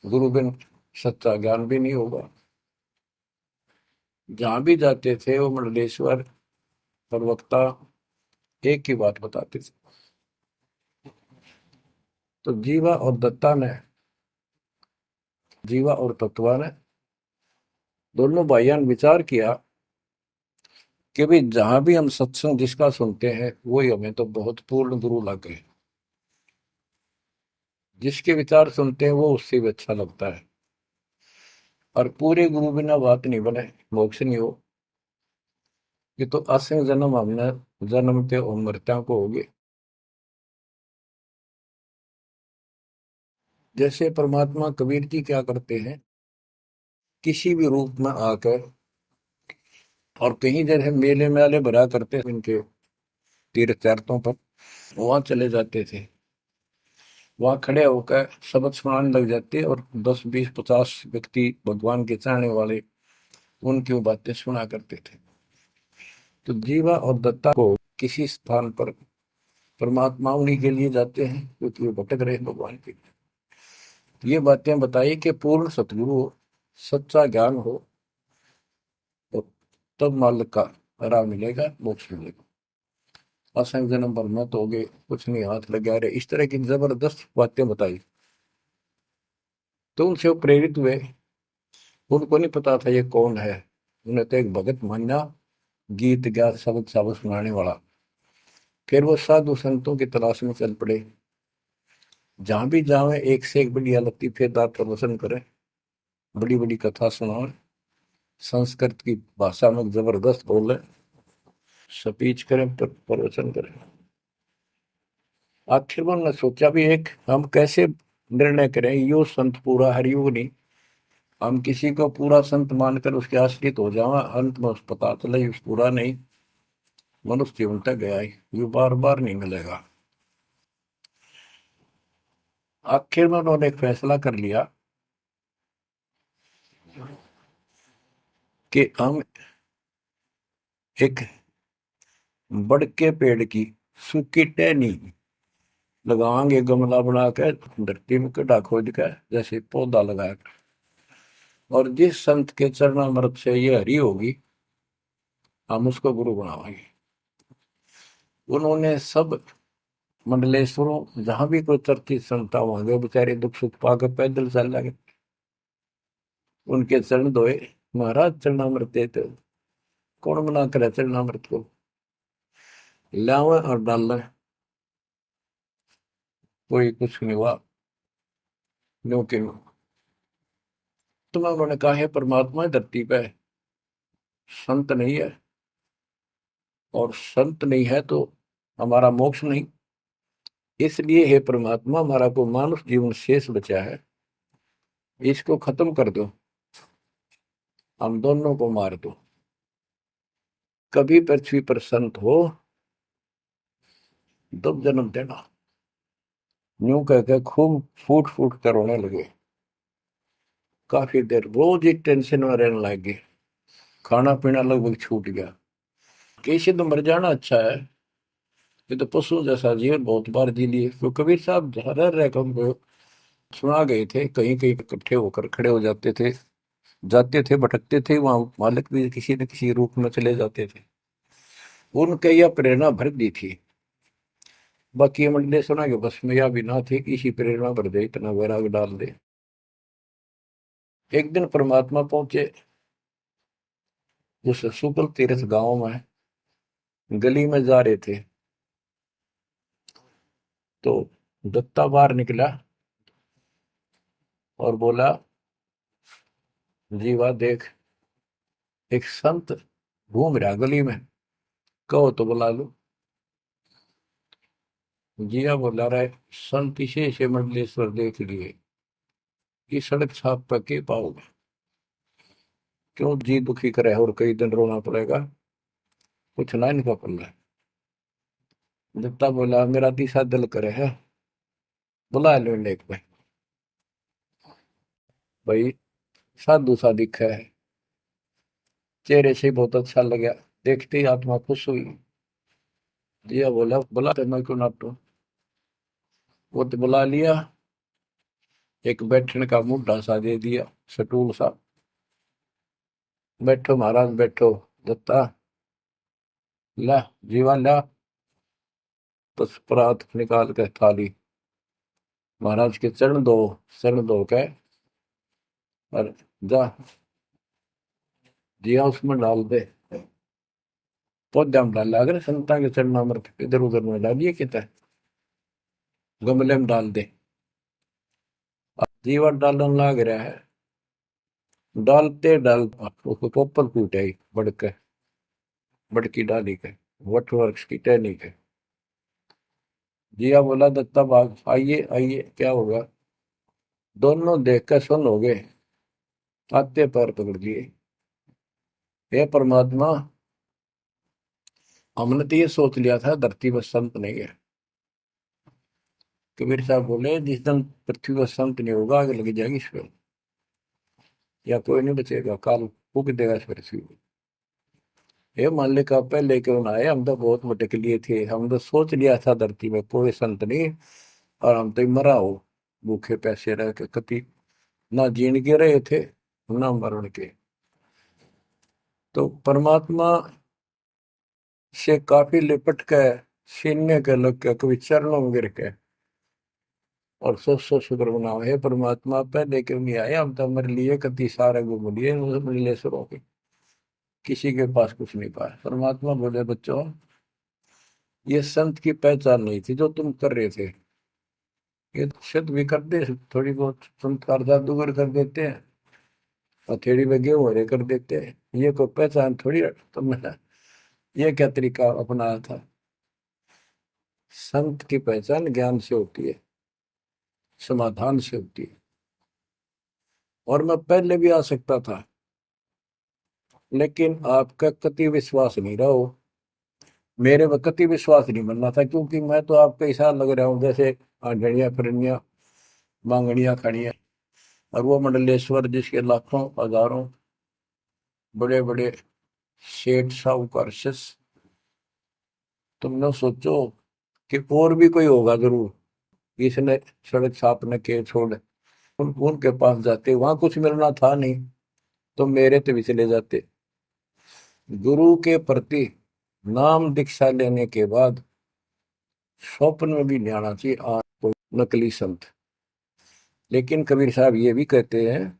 गुरु बिन सच्चा ज्ञान भी नहीं होगा। जहां भी जाते थे वो मंडलेश्वर प्रवक्ता एक ही बात बताते थे। तो जीवा और तत्वा ने दोनों भाइयों ने विचार किया कि भाई जहां भी हम सत्संग जिसका सुनते हैं वही हमें तो बहुत पूर्ण गुरु लगे। जिसके विचार सुनते हैं वो उससे भी अच्छा लगता है। और पूरे गुरु बिना बात नहीं बने, मोक्ष नहीं हो। ये तो असंग जन्म हमने जन्मते और मरत्या को होगे। जैसे परमात्मा कबीर जी क्या करते हैं, किसी भी रूप में आकर और कहीं जगह मेले मेले भरा करते हैं इनके तीर्थ तीर्थों पर, वहां चले जाते थे। वहां खड़े होकर शब्द सुनाने लग जाते और 10 20 50 व्यक्ति भगवान के चाहने वाले उनकी वो बातें सुना करते थे। तो जीवा और दत्ता को किसी स्थान पर परमात्मा उन्हीं के लिए जाते हैं क्योंकि वो भटक रहे हैं भगवान के। ये बातें बताई कि पूर्ण सतगुरु हो, सच्चा ज्ञान हो, तो तब मालिक का राह मिलेगा, मोक्ष मिलेगा। असंग जन्म पर मत हो गए, कुछ नहीं हाथ लगा रहे, इस तरह की जबरदस्त बातें बताई। तो उनसे वो प्रेरित हुए। उनको नहीं पता था ये कौन है। उन्हें तो एक भगत मान्या, गीत गा शब्द शब्द सुनाने वाला। फिर वो साधु संतों की तलाश में चल पड़े। जहां भी जावे एक से एक बढ़िया लतीफेदार प्रवचन करे, बड़ी बड़ी कथा सुनाए, संस्कृत की भाषा में जबरदस्त बोले, स्पीच करें, प्रवचन करें। आखिर में उन्होंने सोचा भी एक हम कैसे निर्णय करें, यो संत पूरा हरियो नहीं। हम किसी को पूरा संत मानकर उसके आश्रित हो जावा, अंत में उस पता चले उस पूरा नहीं, मनुष्य जीवन तक गया ही, ये बार बार नहीं मिलेगा। आखिर में उन्होंने एक फैसला कर लिया कि हम एक बड़ के पेड़ की सूखी टहनी लगाएंगे, गमला बना के धरती में गड्ढा खोद के जैसे पौधा लगाया। और जिस संत के चरणामृत से ये हरी होगी, हम उसको गुरु बनावाएंगे। उन्होंने सब मंडलेश्वरों जहां भी कोई चर्चित संत होंगे, बेचारे दुख सुख पाकर पैदल चल लगे, उनके चरण धोए। महाराज चरणामृत देते हो। कौन मना करे चरणामृत को, लावे और डाल, कोई कुछ नहीं हुआ। क्योंकि तुम्हें उन्होंने कहा है परमात्मा धरती पे है, संत नहीं है, और संत नहीं है तो हमारा मोक्ष नहीं। इसलिए हे परमात्मा, हमारा को मानुष जीवन शेष बचा है, इसको खत्म कर दो, हम दोनों को मार दो। कभी पृथ्वी पर संत हो तब जन्म देना। यूं कहकर खूब फूट फूट कर रोने लगे। काफी देर रोज ही टेंशन में रहने लगे, खाना पीना लगभग छूट गया। कैसे तो मर जाना अच्छा है, ये तो पशु जैसा जीवन बहुत बार जी लिए। तो कबीर साहब रह रह कर हमको सुना गए थे, कहीं कहीं इकट्ठे होकर खड़े हो जाते थे, जाते थे, भटकते थे, वहां मालिक भी किसी न किसी रूप में चले जाते थे। उनके यह प्रेरणा भर दी थी। बाकी मंडले सुना कि बस में यह भी ना थी कि इसी प्रेरणा भर दे, इतना वैराग डाल दे। एक दिन परमात्मा पहुंचे उस सुकल तीर्थ गांव में, गली में जा रहे थे तो दत्ता बाहर निकला और बोला, जीवा देख, एक संत घूम रहा गली में, कहो तो बुला लो। जिया बोला रहा है, संत इसे से मंडलेश्वर देख लिए, ये सड़क छाप पर के पाओगे, क्यों जी दुखी करे और कई दिन रोना पड़ेगा, कुछ ना इनका पल्ला। दत्ता बोला, मेरा तीसरा दिल करे है, बुला लो इन्हें एक भाई। भाई साधु सा दिखा है, चेहरे से बहुत अच्छा लगा, देखते ही आत्मा खुश हुई। जिया बोला, बुला तो मैं क्यों नाटू। वो तो बुला लिया, एक बैठने का मुड्ढा सा दे दिया, सटूल सा। बैठो महाराज बैठो। दत्ता, ला जीवा ला, बस परात निकाल के थाली महाराज के चरण धो के और जा जिया उसमें डाल दे। पौधा में डाल, अगर संता के चरण अमृत इधर उधर में डालिए, कितना गमले में डाल दे। अब जीवा डालने लग रहा है, डालते डालता उसको पोपल फूट आई बड़के, बड़की डाली के, वट वृक्ष की टहनी के। जिया बोला, दत्ता बाग आइए आइए, क्या होगा। दोनों देख कर सुन हो गए, आते पैर पकड़ लिए। हे परमात्मा, हमने तो ये सोच लिया था धरती पर संत नहीं है। कबीर साहब बोले, जिस दिन पृथ्वी पर संत नहीं होगा, आग लग जाएगी इस पर, या कोई नहीं बचेगा, काल फूक देगा इस पृथ्वी को। ये मान का पहले क्यों ना आए, हम तो बहुत भटक लिए थे, हम तो सोच लिया था धरती में कोई संत नहीं, और हम तो मरा हो भूखे पैसे रह के, कति ना जीण के रहे थे ना मरण के। तो परमात्मा से काफी लिपट के, सीने के लग के, कभी चरणों में गिर के, और सौ शुक्र मनाओ, हे परमात्मा पहले क्यों नहीं आए, हम तो हमारे लिए कति सारे घूम लिए मंडलेश्वरों के, किसी के पास कुछ नहीं पाया। परमात्मा बोले, बच्चों ये संत की पहचान नहीं थी जो तुम कर रहे थे, ये सिद्ध भी कर दे थोड़ी बहुत, चमत्कार जादूगर कर देते हैं, हथेड़ी में गेहूं हरे कर देते हैं, ये कोई पहचान थोड़ी तुमने ये क्या तरीका अपनाया था। संत की पहचान ज्ञान से होती है, समाधान से होती है। और मैं पहले भी आ सकता था, लेकिन आपका कति विश्वास नहीं रहा हो, मेरे में कति विश्वास नहीं बनना था, क्योंकि मैं तो आपके हिसाब लग रहा हूँ जैसे आंधड़िया फिरनिया मांगड़िया खड़िया, और वो मंडलेश्वर जिसके लाखों हजारों बड़े बड़े सेठ साहूकार शिष्य। तुमने सोचो कि और भी कोई होगा जरूर, इसने सड़क छापने के छोड़ उनके पास जाते, वहां कुछ मिलना था नहीं तो मेरे तो भी चले जाते। गुरु के प्रति नाम दीक्षा लेने के बाद स्वप्न में भी नहीं आना चाहिए आज कोई नकली संत। लेकिन कबीर साहब ये भी कहते हैं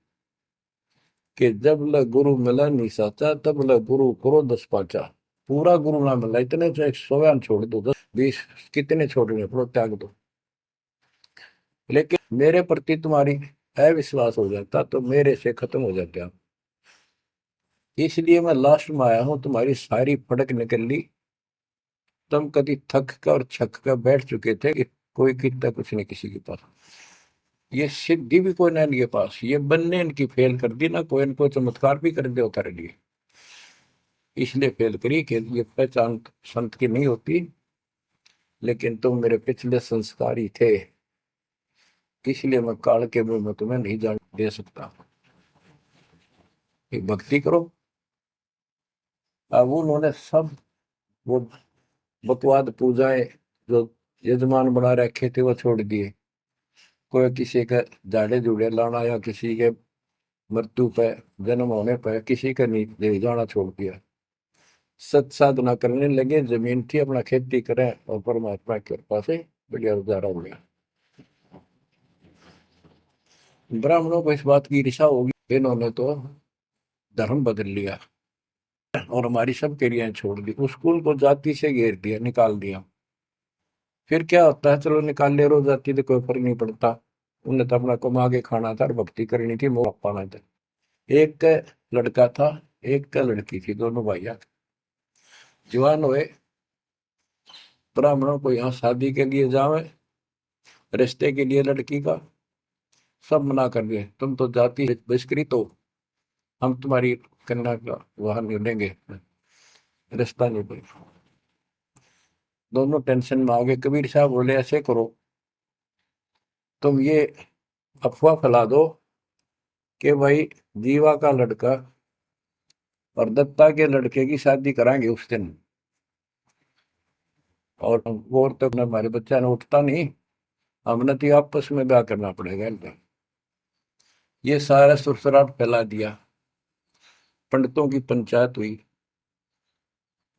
कि जब ल गुरु मिला नहीं साचा, तब ल गुरु करो दस पाचा। पूरा गुरु ना मिला, इतने चाहे 100 छोड़ दो, 10 20 कितने छोड़ने पड़ो, त्याग दो, लेकिन मेरे प्रति तुम्हारी अविश्वास हो जाता तो मेरे से खत्म हो जाते आप। इसलिए मैं लास्ट में आया हूं, तुम्हारी सारी फड़क निकल ली। तुम कभी थक कर और छक कर बैठ चुके थे कि कोई कितना कुछ नहीं किसी के पास। ये सिद्धि भी कोई ना इनके पास, ये बनने इनकी फेल कर दी ना, कोई इनको चमत्कार भी कर दे उतारे लिए। इसलिए फेल करी कि ये पहचान संत की नहीं होती। लेकिन तुम मेरे पिछले संस्कारी थे, इसलिए मैं काल के मुंह में तुम्हें नहीं जान दे सकता। एक भक्ति करो। अब उन्होंने सब वो बकवाद पूजाएं जो यजमान बना रखे थे वो छोड़ दिए। कोई किसी का झाड़े झूड़े लाना या किसी के मृत्यु पे, जन्म होने पर किसी का नहीं ले जाना छोड़ दिया। सत साधना करने लगे, जमीन थी अपना खेती करें और परमात्मा की कृपा से बढ़िया गुजारा हो गया। ब्राह्मणों को इस बात की ईर्षा होगी, इन्होंने तो धर्म बदल लिया और हमारी सब क्रियाएं छोड़ दी, उस कुल को जाति से घेर दिया, निकाल दिया। फिर क्या होता है, चलो निकाल ले रो जाति तो कोई फर्क नहीं पड़ता। उन्हें तो अपना कमा के खाना था और भक्ति करनी थी, मोह पाना था। एक का लड़का था, एक का लड़की थी, दोनों भैया जवान हुए। ब्राह्मणों को यहाँ शादी के लिए जावे, रिश्ते के लिए लड़की का सब मना कर दिए, तुम तो जाति बहिष्कृत हो, हम तुम्हारी कन्या का वहां नहीं लेंगे, रिश्ता नहीं बनेगा। दोनों टेंशन में आ गए। कबीर साहब बोले ऐसे करो, तुम ये अफवाह फैला दो कि भाई जीवा का लड़का और दत्ता के लड़के की शादी कराएंगे उस दिन, और वो तो हमारे बच्चा ने उठता नहीं, हमने तो आपस में ब्याह करना पड़ेगा इनका। ये सारा सुरसराट फैला दिया। पंडितों की पंचायत हुई।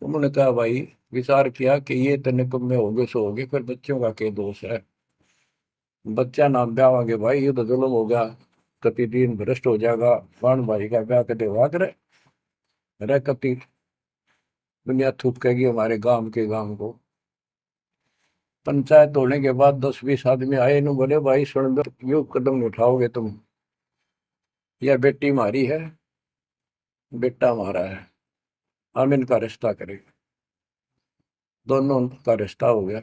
उन्होंने कहा भाई, विचार किया कि ये तो निकम्मे में होगे सो होगे, फिर बच्चों का क्या दोष है। बच्चा नाम ब्याह भाई, ये तो जुल्म होगा, कति दिन भ्रष्ट हो जाएगा। बाण भाई का ब्याह कदे हुआ करे, रह कति दुनिया थूकेगी हमारे गांव को। पंचायत होने के बाद 10-20 आदमी आए, इन बोले भाई सुन दो, यो कदम नहीं उठाओगे तुम, यह बेटी हमारी है, बेटा हमारा है, हम इनका रिश्ता करेंगे। दोनों का रिश्ता हो गया।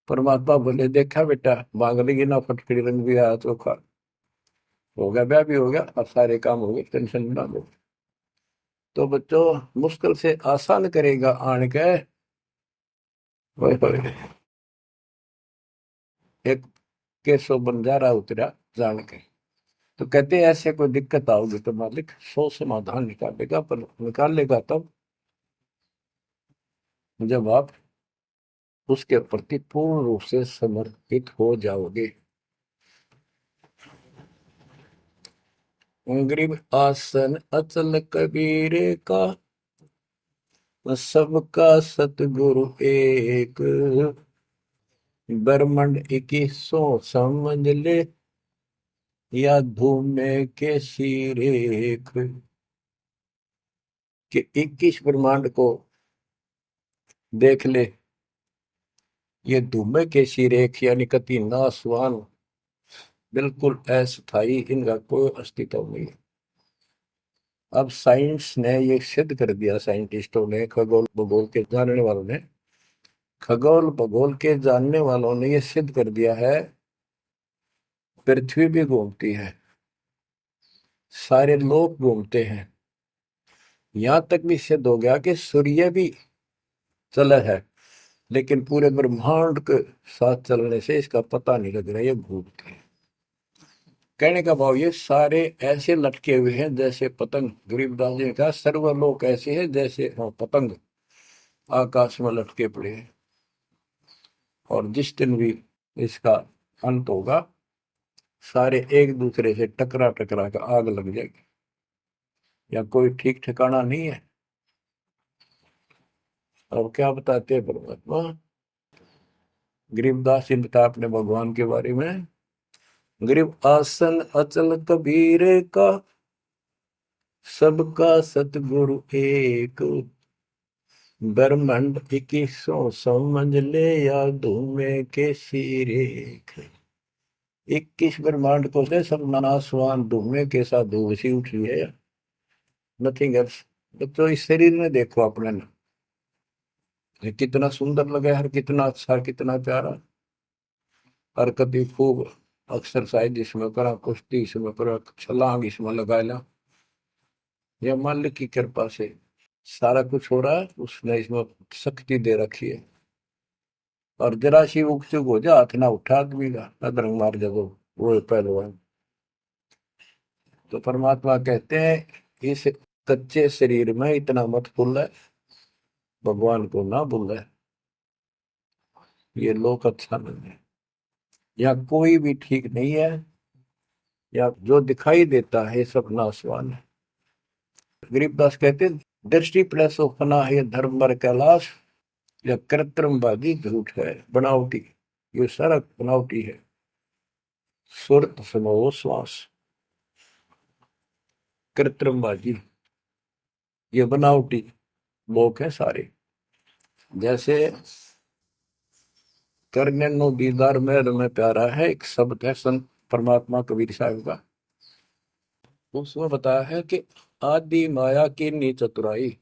परमात्मा बोले देखा बेटा, मांग लेगी ना फटकड़ी रंग भी आया तो खा हो गया, ब्याह भी हो गया और सारे काम हो गए, टेंशन ना लो। तो बच्चों मुश्किल से आसान करेगा आन के, एक केसो बंजारा उतरा जान के। तो कहते हैं ऐसे कोई दिक्कत आओगी तो मालिक 100 समाधान निकालेगा, पर निकालेगा तब जब आप उसके प्रति पूर्ण रूप से समर्पित हो जाओगे। गरीब आसन अचल कबीर का, सबका सतगुरु एक, ब्रह्मंड 2100 समझ ले, या धूमे के सिरेख। कि 21 ब्रह्मांड को देख ले, ये धूमे के सिरेख यानी कति नासवान, बिल्कुल अस्थाई, इनका कोई अस्तित्व नहीं। अब साइंस ने ये सिद्ध कर दिया, साइंटिस्टों ने, खगोल भूगोल के जानने वालों ने, खगोल भूगोल के जानने वालों ने ये सिद्ध कर दिया है, पृथ्वी भी घूमती है, सारे लोग घूमते हैं। यहां तक भी सिद्ध हो गया कि सूर्य भी चला है, लेकिन पूरे ब्रह्मांड के साथ चलने से इसका पता नहीं लग रहा, ये घूमते हैं। कहने का भाव ये सारे ऐसे लटके हुए हैं जैसे पतंग। गरीबदास जी ने कहा सर्वलोक ऐसे है जैसे पतंग आकाश में लटके पड़े हैं, और जिस दिन भी इसका अंत होगा, सारे एक दूसरे से टकरा टकरा कर आग लग जाएगी, या कोई ठीक ठिकाना नहीं है। और क्या बताते हैं परमात्मा, गरीबदास जी बता अपने भगवान के बारे में, गरीब आसन अचल कबीर का, सबका सतगुरु एक, ब्रह्मंड 2100 समझ ले, या धूमे के सिरेख। 21 ब्रह्मांड को से सब नासवान धूमे के साथ धूसी उठ रही है। Nothing else. तो इस शरीर में देखो अपने ना, ये कितना सुंदर लगे, हर कितना अच्छा, कितना प्यारा। हरकत खूब, एक्सरसाइज इसमें करा, कुश्ती इसमें करा, छलांग इसमें लगा ला। यह मालिक की कृपा से सारा कुछ हो रहा है, उसने इसमें शक्ति दे रखी है। और जरा सी उग चुक हो जा, हाथ ना उठा आदमी का, अदरंग मार जब वो है पहलवान। तो परमात्मा कहते हैं इस कच्चे शरीर में इतना मत भूल है, भगवान को ना भूल है। ये लोक अच्छा नहीं है, या कोई भी ठीक नहीं है, या जो दिखाई देता है सब नाशवान है। गरीबदास कहते हैं, दृष्टि प्लस फना है धर्म बर कैलाश, या कृत्रिमवादी झूठ है बनावटी। ये सारा बनावटी है। सुरत समो श्वास, कृत्रिमबाजी, ये बनावटी लोग हैं सारे। जैसे करने नो दीदार में प्यारा है, एक शब्द है संत परमात्मा कबीर साहब का। उसमें बताया है कि आदि माया की नी चतुराई,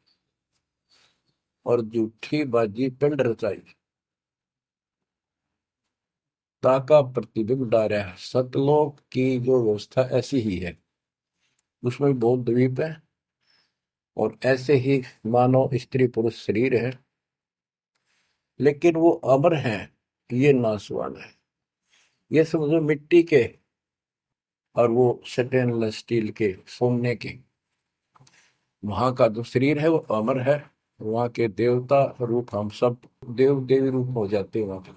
और झूठी बाजी पिंड रचाई, ताका प्रतिबिंब डारा है। सतलोक की जो व्यवस्था ऐसी ही है, उसमें भी बहुत द्वीप है, और ऐसे ही मानव स्त्री पुरुष शरीर है, लेकिन वो अमर है, ये नासवान है। ये समझो मिट्टी के, और वो स्टेनलेस स्टील के, सोने के। वहां का जो शरीर है वो अमर है। वहां के देवता रूप हम सब देव देवी रूप हो जाते हैं वहां पर,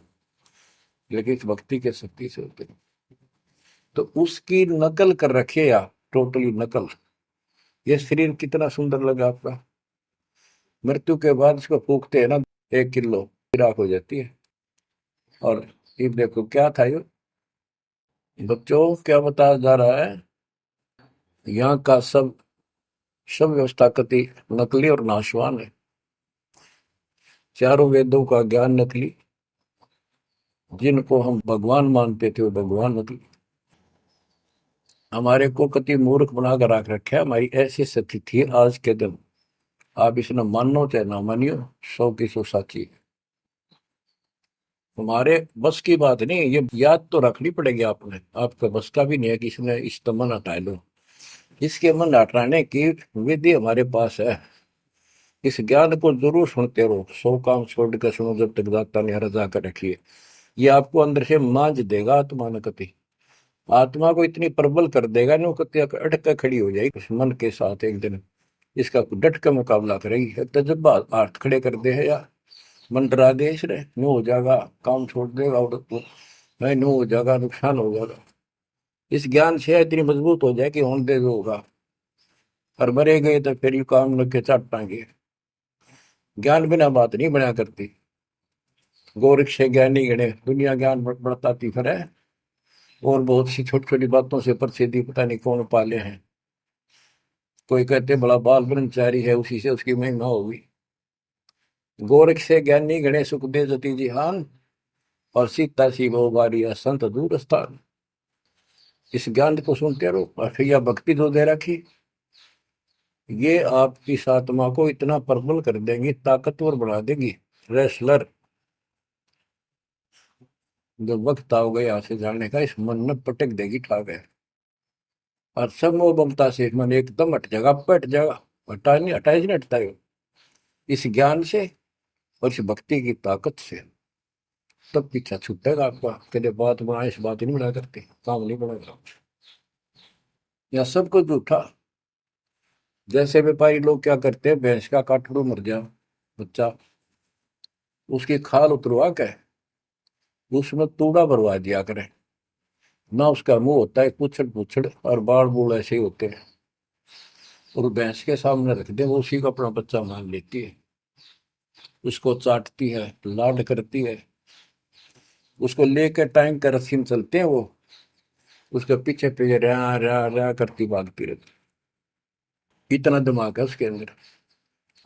लेकिन इस भक्ति के शक्ति से होते हैं। तो उसकी नकल कर रखे आप, टोटली नकल। ये शरीर कितना सुंदर लगा आपका, मृत्यु के बाद इसको फूकते हैं ना, 1 किलो राख हो जाती है। और ये देखो क्या था ये, बच्चों क्या बताया जा रहा है, यहाँ का सब सब व्यवस्था कति नकली और नाशवान है। चारों वेदों का ज्ञान नकली, जिनको हम भगवान मानते थे वो भगवान नकली। हमारे को कति मूर्ख बनाकर रख रखे, हमारी ऐसी स्थिति थी आज के दिन। आप इसने मानो चाहे ना मानियो, 100 की 100 साची है। हमारे बस की बात नहीं, ये याद तो रखनी पड़ेगी आपने। आपका बस का भी नहीं है कि इसने इस मन हटा लो। इसके मन हटाने की विधि हमारे पास है। इस ज्ञान को जरूर सुनते रहो, 100 काम छोड़ कर सुनो, जब तक दाता ने रजा कर रखी है। ये आपको अंदर से मांझ देगा आत्मा न कति। आत्मा को इतनी प्रबल कर देगा ना, वो कति अटक कर खड़ी हो जाएगी उस मन के साथ एक दिन। इसका डट का मुकाबला करेगी, तजब्बा हाथ खड़े कर दे है या मन डरा दे इसने, न्यू हो जाएगा, काम छोड़ देगा, और नहीं न्यू हो जाएगा, नुकसान हो जाएगा। इस ज्ञान से इतनी मजबूत हो जाए कि होने दे जो होगा, और मरे गए तो फिर यू काम लग के चट पाएंगे। ज्ञान बिना बात नहीं बना करती। गोरख से ज्ञानी गणे, दुनिया ज्ञान बढ़ताती फिर है। और बहुत सी छोटी छोटी बातों से प्रसिद्धि पता नहीं कौन पाले हैं। कोई कहते बड़ा बाल ब्रह्मचारी है, उसी से उसकी महिमा होगी। गोरख से ज्ञानी गणे सुख दे जति जिहान, और सीता सी वो बारिया संत दूर स्थान। इस ज्ञान को सुनते रहो, और फिर यह भक्ति जो दे रखी, ये आपकी इस आत्मा को इतना प्रबल कर देंगी, ताकतवर बना देंगी, रेसलर। जब वक्त आओगे यहाँ से जाने का, इस मन में पटक देगी ठाक है। और सब मोह ममता से मन एकदम हट जाएगा, पट जाएगा। हटा नहीं, हटाए नहीं हटता है। इस ज्ञान से और इस भक्ति की ताकत से तब पीछा छूटेगा आपका। कदे बात बनाए, इस बात ही नहीं बना करते, काम नहीं बनेगा। या सब कुछ झूठा। जैसे व्यापारी लोग क्या करते हैं, भैंस का काटड़ू मर गया बच्चा, उसकी खाल उतरवा के उसमें तूड़ा भरवा दिया करें ना। उसका मुंह होता है पूछड़ पूछड़, और बाल बूल ऐसे ही होते हैं, और भैंस के सामने रख दे, वो उसी को अपना बच्चा मान लेती है। उसको चाटती है, लाड करती है। उसको लेकर टाइम का रस्सी में चलते हैं वो, उसके पीछे पीछे रहा रहा रहा करती भागती रहती। इतना दिमाग है उसके अंदर।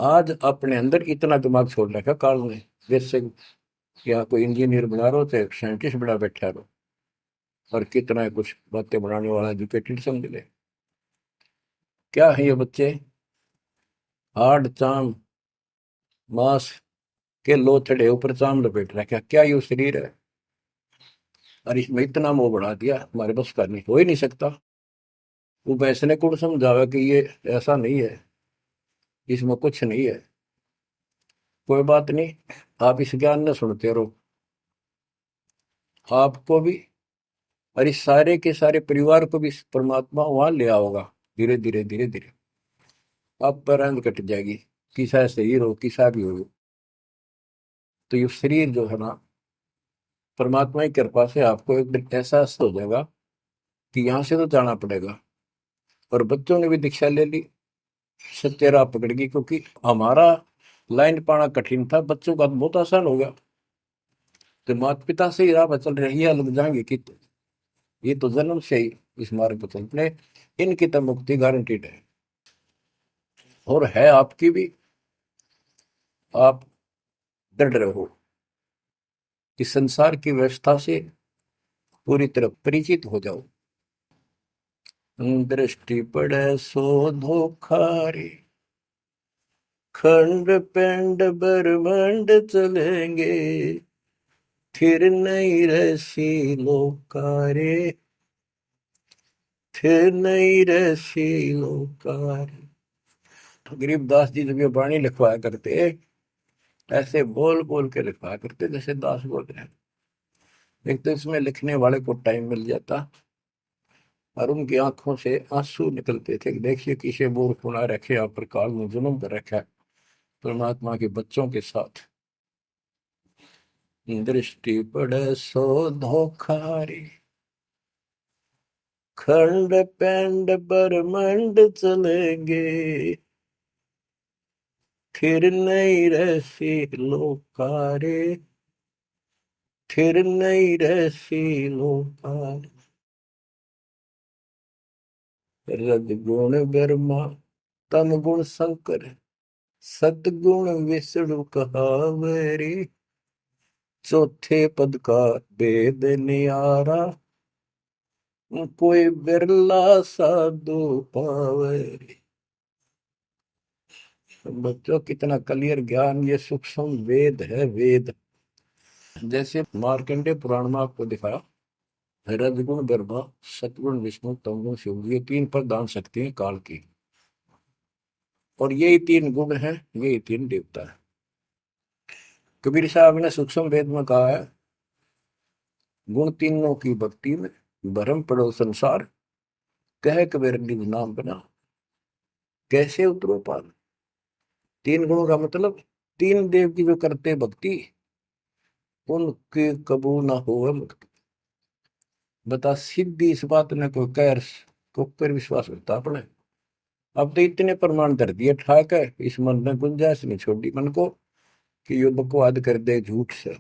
आज अपने अंदर इतना दिमाग छोड़ रखा काल ने। जैसे या कोई इंजीनियर बना रहो, चाहे साइंटिस्ट बना बैठा रहो, और कितना है कुछ बातें बनाने वाला एजुकेटेड समझ ले। क्या है ये बच्चे, हाड़ चाम मांस के लोथड़े ऊपर चाम लपेट रखा, क्या ये शरीर है? और इसमें इतना मोह बढ़ा दिया, हमारे बस का नहीं, हो ही नहीं सकता। वो वैसे ने कौन समझावा कि ये ऐसा नहीं है, इसमें कुछ नहीं है। कोई बात नहीं, आप इस ज्ञान न सुनते रहो, आपको भी और इस सारे के सारे परिवार को भी परमात्मा वहां ले आओगा। धीरे धीरे धीरे धीरे आप पर रंग कट जाएगी, किसा सही हो किसा भी हो। तो ये शरीर जो है ना, परमात्मा की कृपा से आपको एक दिन एहसास हो जाएगा कि यहाँ से तो जाना पड़ेगा। और बच्चों ने भी दीक्षा ले ली, सत्य राह पकड़ गई, क्योंकि हमारा लाइन पाना कठिन था, बच्चों का तो बहुत आसान हो गया। तो माता पिता से ही राह पर चल रही है, लग जाएंगे कि ये तो जन्म से ही इस मार्ग पर चलते, इनकी तो मुक्ति गारंटीड है। और है आपकी भी, आप डर रहो कि संसार की व्यवस्था से पूरी तरह परिचित हो जाओ। दृष्टि पड़े सो धोखा रे, खंड पिंड ब्रह्मांड चलेंगे, फिर नहीं रसी लोकारे, फिर नहीं रसी लोकारे। तो गरीबदास जी जब ये वाणी लिखवाया करते, ऐसे बोल बोल के लिखवाया करते जैसे दास बोल रहे हैं। एक तो इसमें लिखने वाले को टाइम मिल जाता, और उनकी आंखों से आंसू निकलते थे कि देखिए किसे बोर खुना रखे, आप पर काल में जुल्म कर रखा है परमात्मा के बच्चों के साथ। दृष्टि पड़े सो धोखा रे, खंड पेंड ब्रह्मांड चलेंगे, फिर नहीं रहसी लोकारे, फिर नहीं रहसी लोकारे। रजगुण ब्रह्मा तम गुण शंकर, सतगुण विष्णु कहावरी, चौथे पद का वेद न्यारा, कोई बिरला साधु पावे। बच्चों कितना क्लियर ज्ञान, ये सूक्ष्म वेद है, वेद। जैसे मार्कंडे पुराण में आपको दिखाया, रजगुण ब्रह्मा, सतगुण विष्णु, तमगुण शिव, ये तीन प्रधान शक्ति हैं काल की। और यही तीन गुण हैं, यही तीन देवता है। कबीर साहब ने सूक्ष्म वेद में कहा है, गुण तीनों की भक्ति में भरम पड़ो संसार, कह कबीर निज नाम बना, कैसे उतरो पार। तीन गुणों का मतलब, तीन देव की जो करते भक्ति, उनके कबू ना हो मुक्ति। बता सीधी इस बात ने कोई कह को पर विश्वास करता अपने। अब तो इतने प्रमाण धर दिए ठाक है, इस मन ने गुंजाइश नहीं छोड़ी मन को कि ये बकवाद कर दे झूठ से,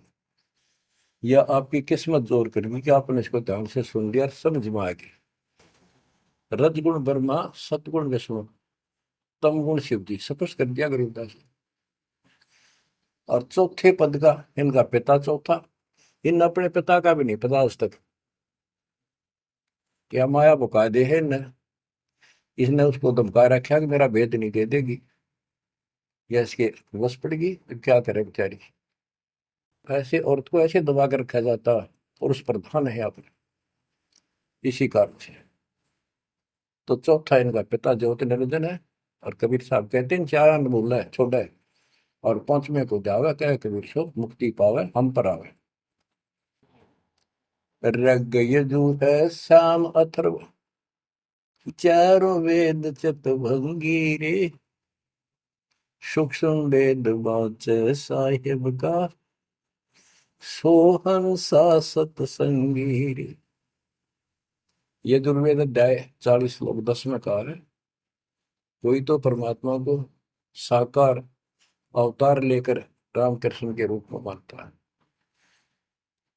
या आपकी किस्मत जोर करेगी कि आपने इसको ध्यान से सुन लिया और समझ में आ गई। रजगुण ब्रह्मा, सतगुण विष्णु, तम गुण शिव जी, स्पष्ट कर दिया गरीबदास ने। और चौथे पद का इनका पिता चौथा, इन अपने पिता का भी नहीं पता आज तक, क्या माया बुका दे है न। इसने उसको धमका रखा कि मेरा भेद नहीं दे देगी, या इसके वश पड़ेगी तो क्या करे बेचारी। ऐसे औरत को ऐसे दबा कर रखा जाता, पुरुष प्रधान है आप, इसी कारण से। तो चौथा इनका पिता ज्योति निरंजन है। और कबीर साहब कहते हैं चार अन्न बोला है छोड़ा है, और पांचवें को जावे कहे कबीर सो मुक्ति पावे हम पर आवे। रग यजु है श्याम अथर्व, चारों वेद चतुर्भंगी रे, सूक्ष्म वेद वाच साहिब का, सोहन सा सतसंगी रे। यजुर्वेद अध्याय 40 श्लोक 10 में कहा है, कोई तो परमात्मा को साकार अवतार लेकर रामकृष्ण के रूप में मानता है,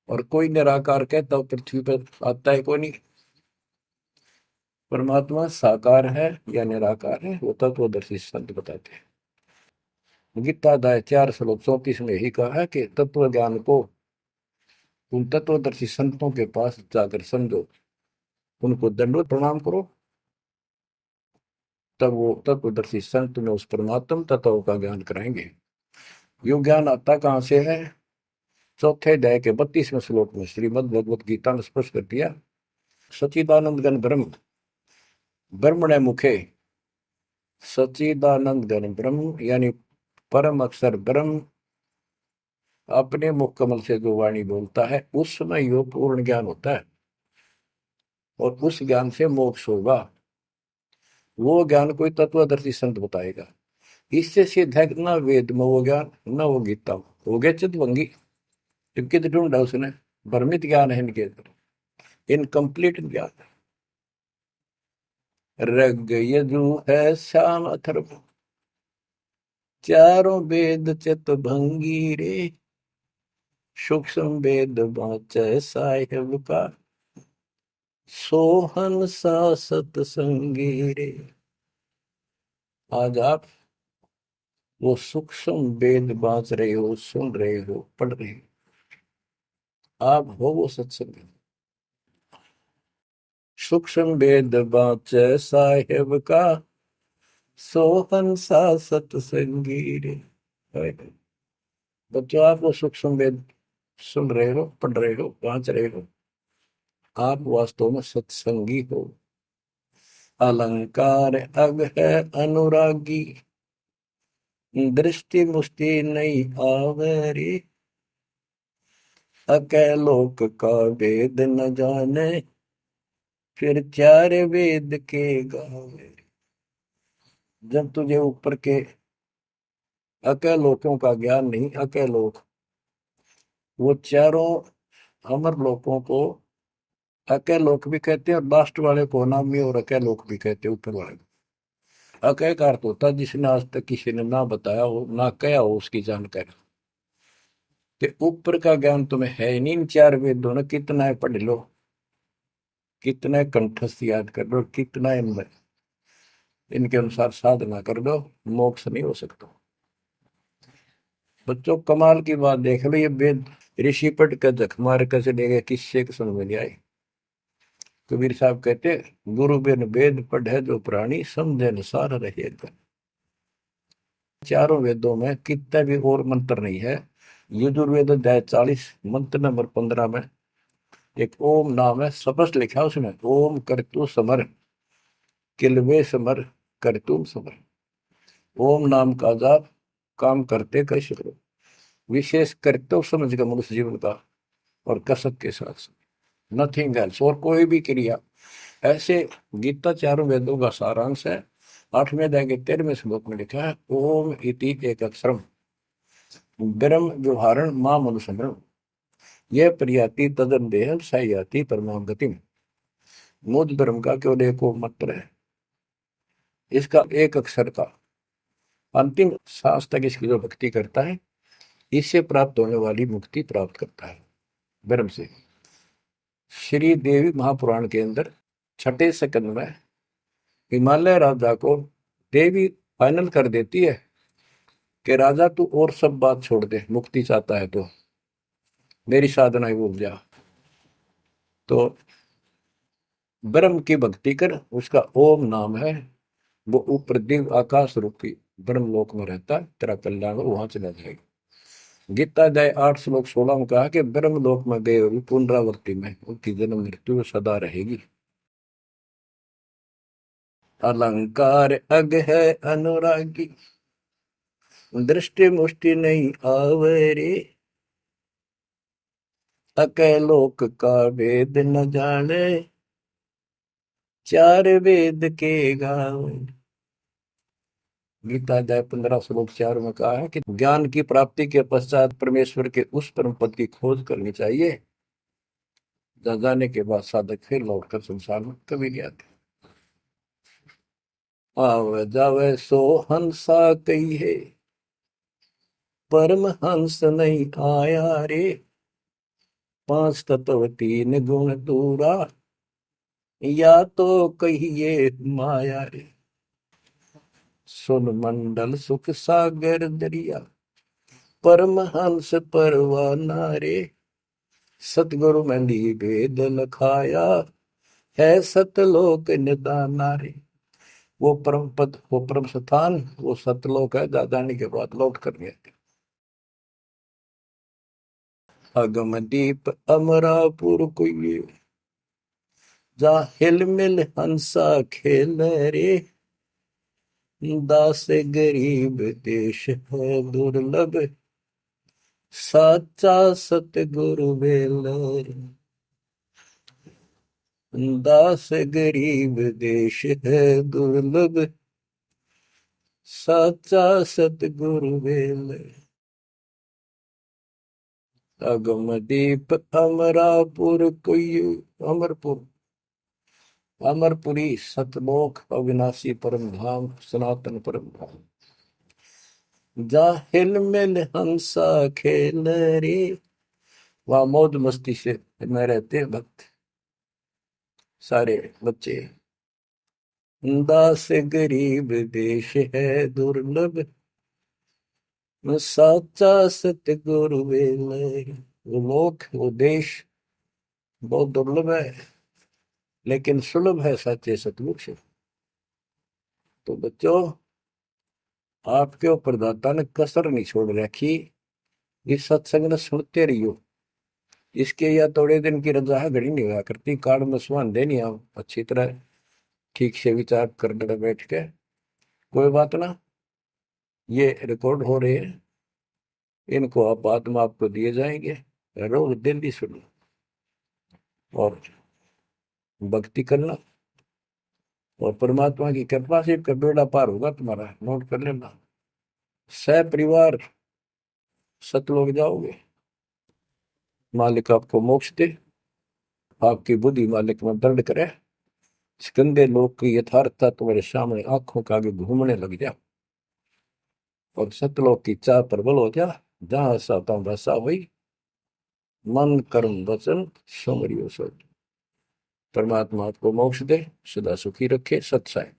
और कोई निराकार कहता हो पृथ्वी पर आता है कोई नहीं। परमात्मा साकार है या निराकार है, वो तत्वदर्शी संत बताते हैं। गीता अध्याय 4 श्लोक 34 में यही कहा है कि तत्व ज्ञान को उन तत्वदर्शी संतों के पास जाकर समझो, उनको दंडवत प्रणाम करो, तब वो तत्वदर्शी संत में उस परमात्म तत्व का ज्ञान कराएंगे। यो ज्ञान आता कहाँ से है? चौथे अध्याय के 32वें श्लोक में श्रीमद् भगवत गीता ने स्पष्ट कर दिया। सच्चिदानंद घन ब्रह्म ब्रह्मणे मुखे, सच्चिदानंद घन ब्रह्म यानी परम अक्षर ब्रह्म अपने मुख कमल से जो वाणी बोलता है उस समय यो पूर्ण ज्ञान होता है और उस ज्ञान से मोक्ष होगा। वो ज्ञान कोई तत्वदर्शी संत बताएगा। इससे सिद्ध है न वेद में वो ज्ञान न वो गीता में। हो गया चितवंगी, जबकि तो ढूंढा उसने। भ्रमित ज्ञान है इनके अंदर, इनकम्प्लीट ज्ञान। रग यजु है श्याम अथर्व, चारों वेद चित भंगी रे, सूक्ष्म वेद बाँचै साहिब का, सोहन सा सतसंगी रे। आज आप वो सूक्ष्म वेद बाँच रहे हो, सुन रहे हो, पढ़ रहे हो, आप हो वो सत्संग। सूक्ष्म वेद बाँचै साहिब का, सोहन सा सतसंगी रे। बच्चों, आप वो सूक्ष्म वेद सुन रहे हो, पढ़ रहे हो, बाँच रहे हो, आप वास्तव में सत्संगी हो। अलंकार अग है अनुरागी, दृष्टि मुष्टि नहीं आवरी, अकैलोक का वेद न जाने, फिर चार वेद के गावे। जब तुझे ऊपर के अकैलोकों का ज्ञान नहीं, अकैलोक वो चारों अमर लोकों को अकैलोक भी कहते हैं और लास्ट वाले को नामी और अकैलोक भी कहते हैं, ऊपर वाले को। अकय का अर्थ होता है जिसने आज तक किसी ने ना बताया हो ना कहा हो उसकी जानकारी। कि ऊपर का ज्ञान तुम्हें है ही नहीं। इन चार वेदों ने कितना है पढ़ लो, कितना है कंठस्थ याद कर लो, कितना इनमें इनके अनुसार साधना कर दो, मोक्ष नहीं हो सकता। बच्चों, कमाल की बात देख लो, ये वेद ऋषि पट का जख मार कर चले गए, किससे समझ में नहीं आई। कबीर साहब कहते गुरु बिन वेद पढ़े जो प्राणी, समझे न सार रहे। चारों वेदों में कितना भी और मंत्र नहीं है। यजुर्वेद अध्याय 40 मंत्र नंबर 15 में एक ओम नाम है, स्पष्ट लिखा है उसमें, ओम करतु समर किलवे समर करतुम समर। ओम नाम का जाप काम करते कैसे करो, विशेष कर्तव्य समझ कर मनुष्य जीवन का और कसक के साथ, नथिंग एल्स। और कोई भी क्रिया ऐसे। गीता चारों वेदों का सारांश है। 8वें अध्याय के 13वें श्लोक में लिखा है, ओम इति एक अक्षरम ब्रह्म व्यवहारण मां मनुसंग्रम, यह प्रियाति तदन देह सायाति परमाम गतिम। मुझ ब्रह्म का केवल एक मंत्र है, इसका एक अक्षर का अंतिम सांस तक इसकी जो भक्ति करता है, इससे प्राप्त होने वाली मुक्ति प्राप्त करता है ब्रह्म से। श्री देवी महापुराण के अंदर 6ठे स्कंद में हिमालय राजा को देवी फाइनल कर देती है कि राजा तू और सब बात छोड़ दे, मुक्ति चाहता है तो मेरी साधना ही भूल जा, तो ब्रह्म की भक्ति कर। उसका ओम नाम है, वो ऊपर दिव्य आकाश रूपी ब्रह्म लोक में रहता है, तेरा कल्याण वहां चला जाएगा। गीता अध्याय 8 श्लोक 16 में कहा कि ब्रह्म लोक में गए हुए पुनरावृत्ति में उनकी जन्म मृत्यु सदा रहेगी। अलंकार अग है अनुरागी, दृष्टि मुष्टि नहीं आवरे, अकैलोक का वेद न जाने, चार वेद के गावे। गीता अध्याय 15 श्लोक 4 में कहा है कि ज्ञान की प्राप्ति के पश्चात परमेश्वर के उस परम पद की खोज करनी चाहिए, जहाँ जाने के बाद साधक फिर लौटकर संसार में कभी नहीं आते। आवे जावे सो हंसा कही है, परम हंस नहीं आया रे, 5 तत्व 3 गुण दूरा, या तो कहिए माया रे। सुन मंडल सुख सागर दरिया, परम हंस परवाना रे, सतगुरु मंदी वेद लखाया, है सतलोक निदाना रे। वो परम पद, वो परम स्थान, वो सतलोक है, दादानी के बाद लौट कर गए। अगम दीप अमरापुर कोई, जा हिल मिल हंसा खेल रे, दास गरीब देश है दुर्लभ, साचा सतगुरु बेलर। दास गरीब देश है दुर्लभ, साचा सतगुरु बेलर। अगम दीप अमरापुर कोई, अमरपुर, अमरपुरी सतलोक अविनाशी परम धाम, सनातन परम धाम। जा हिल मिल हंसा खेल रे, वहां मौज मस्ती से में रहते हैं भक्त, सारे बच्चे। दास गरीब देश है दुर्लभ, साचा सतगुरु बेलर। वो लोग, वो देश बहुत दुर्लभ है, लेकिन सुलभ है सच्चे सतगुरु से। तो बच्चों, आपके ऊपर दाता ने कसर नहीं छोड़ रखी, इस सत्संग ने सुनते रहियो। इसके या थोड़े दिन की रजा है, घड़ी नहीं हुआ करती, कार्ड में सुहान देनी आप अच्छी तरह ठीक से विचार करने बैठ के। कोई बात ना, ये रिकॉर्ड हो रहे हैं, इनको आप बाद में आपको दिए जाएंगे, रोज दिल्ली सुनो और भक्ति करना, और परमात्मा की कृपा से का बेड़ा पार होगा तुम्हारा। नोट कर लेना, सह परिवार सतलोक जाओगे, मालिक आपको मोक्ष दे, आपकी बुद्धि मालिक में दर्द करे, इस गंदे लोक की यथार्थता तुम्हारे सामने आंखों के आगे घूमने लग जा, और सतलोक की चाह प्रबल हो जा। जहां साता भाषा हुई, मन कर्म वचन समरियो सब। परमात्मा आपको मोक्ष दे, सदा सुखी रखे। सत्साई।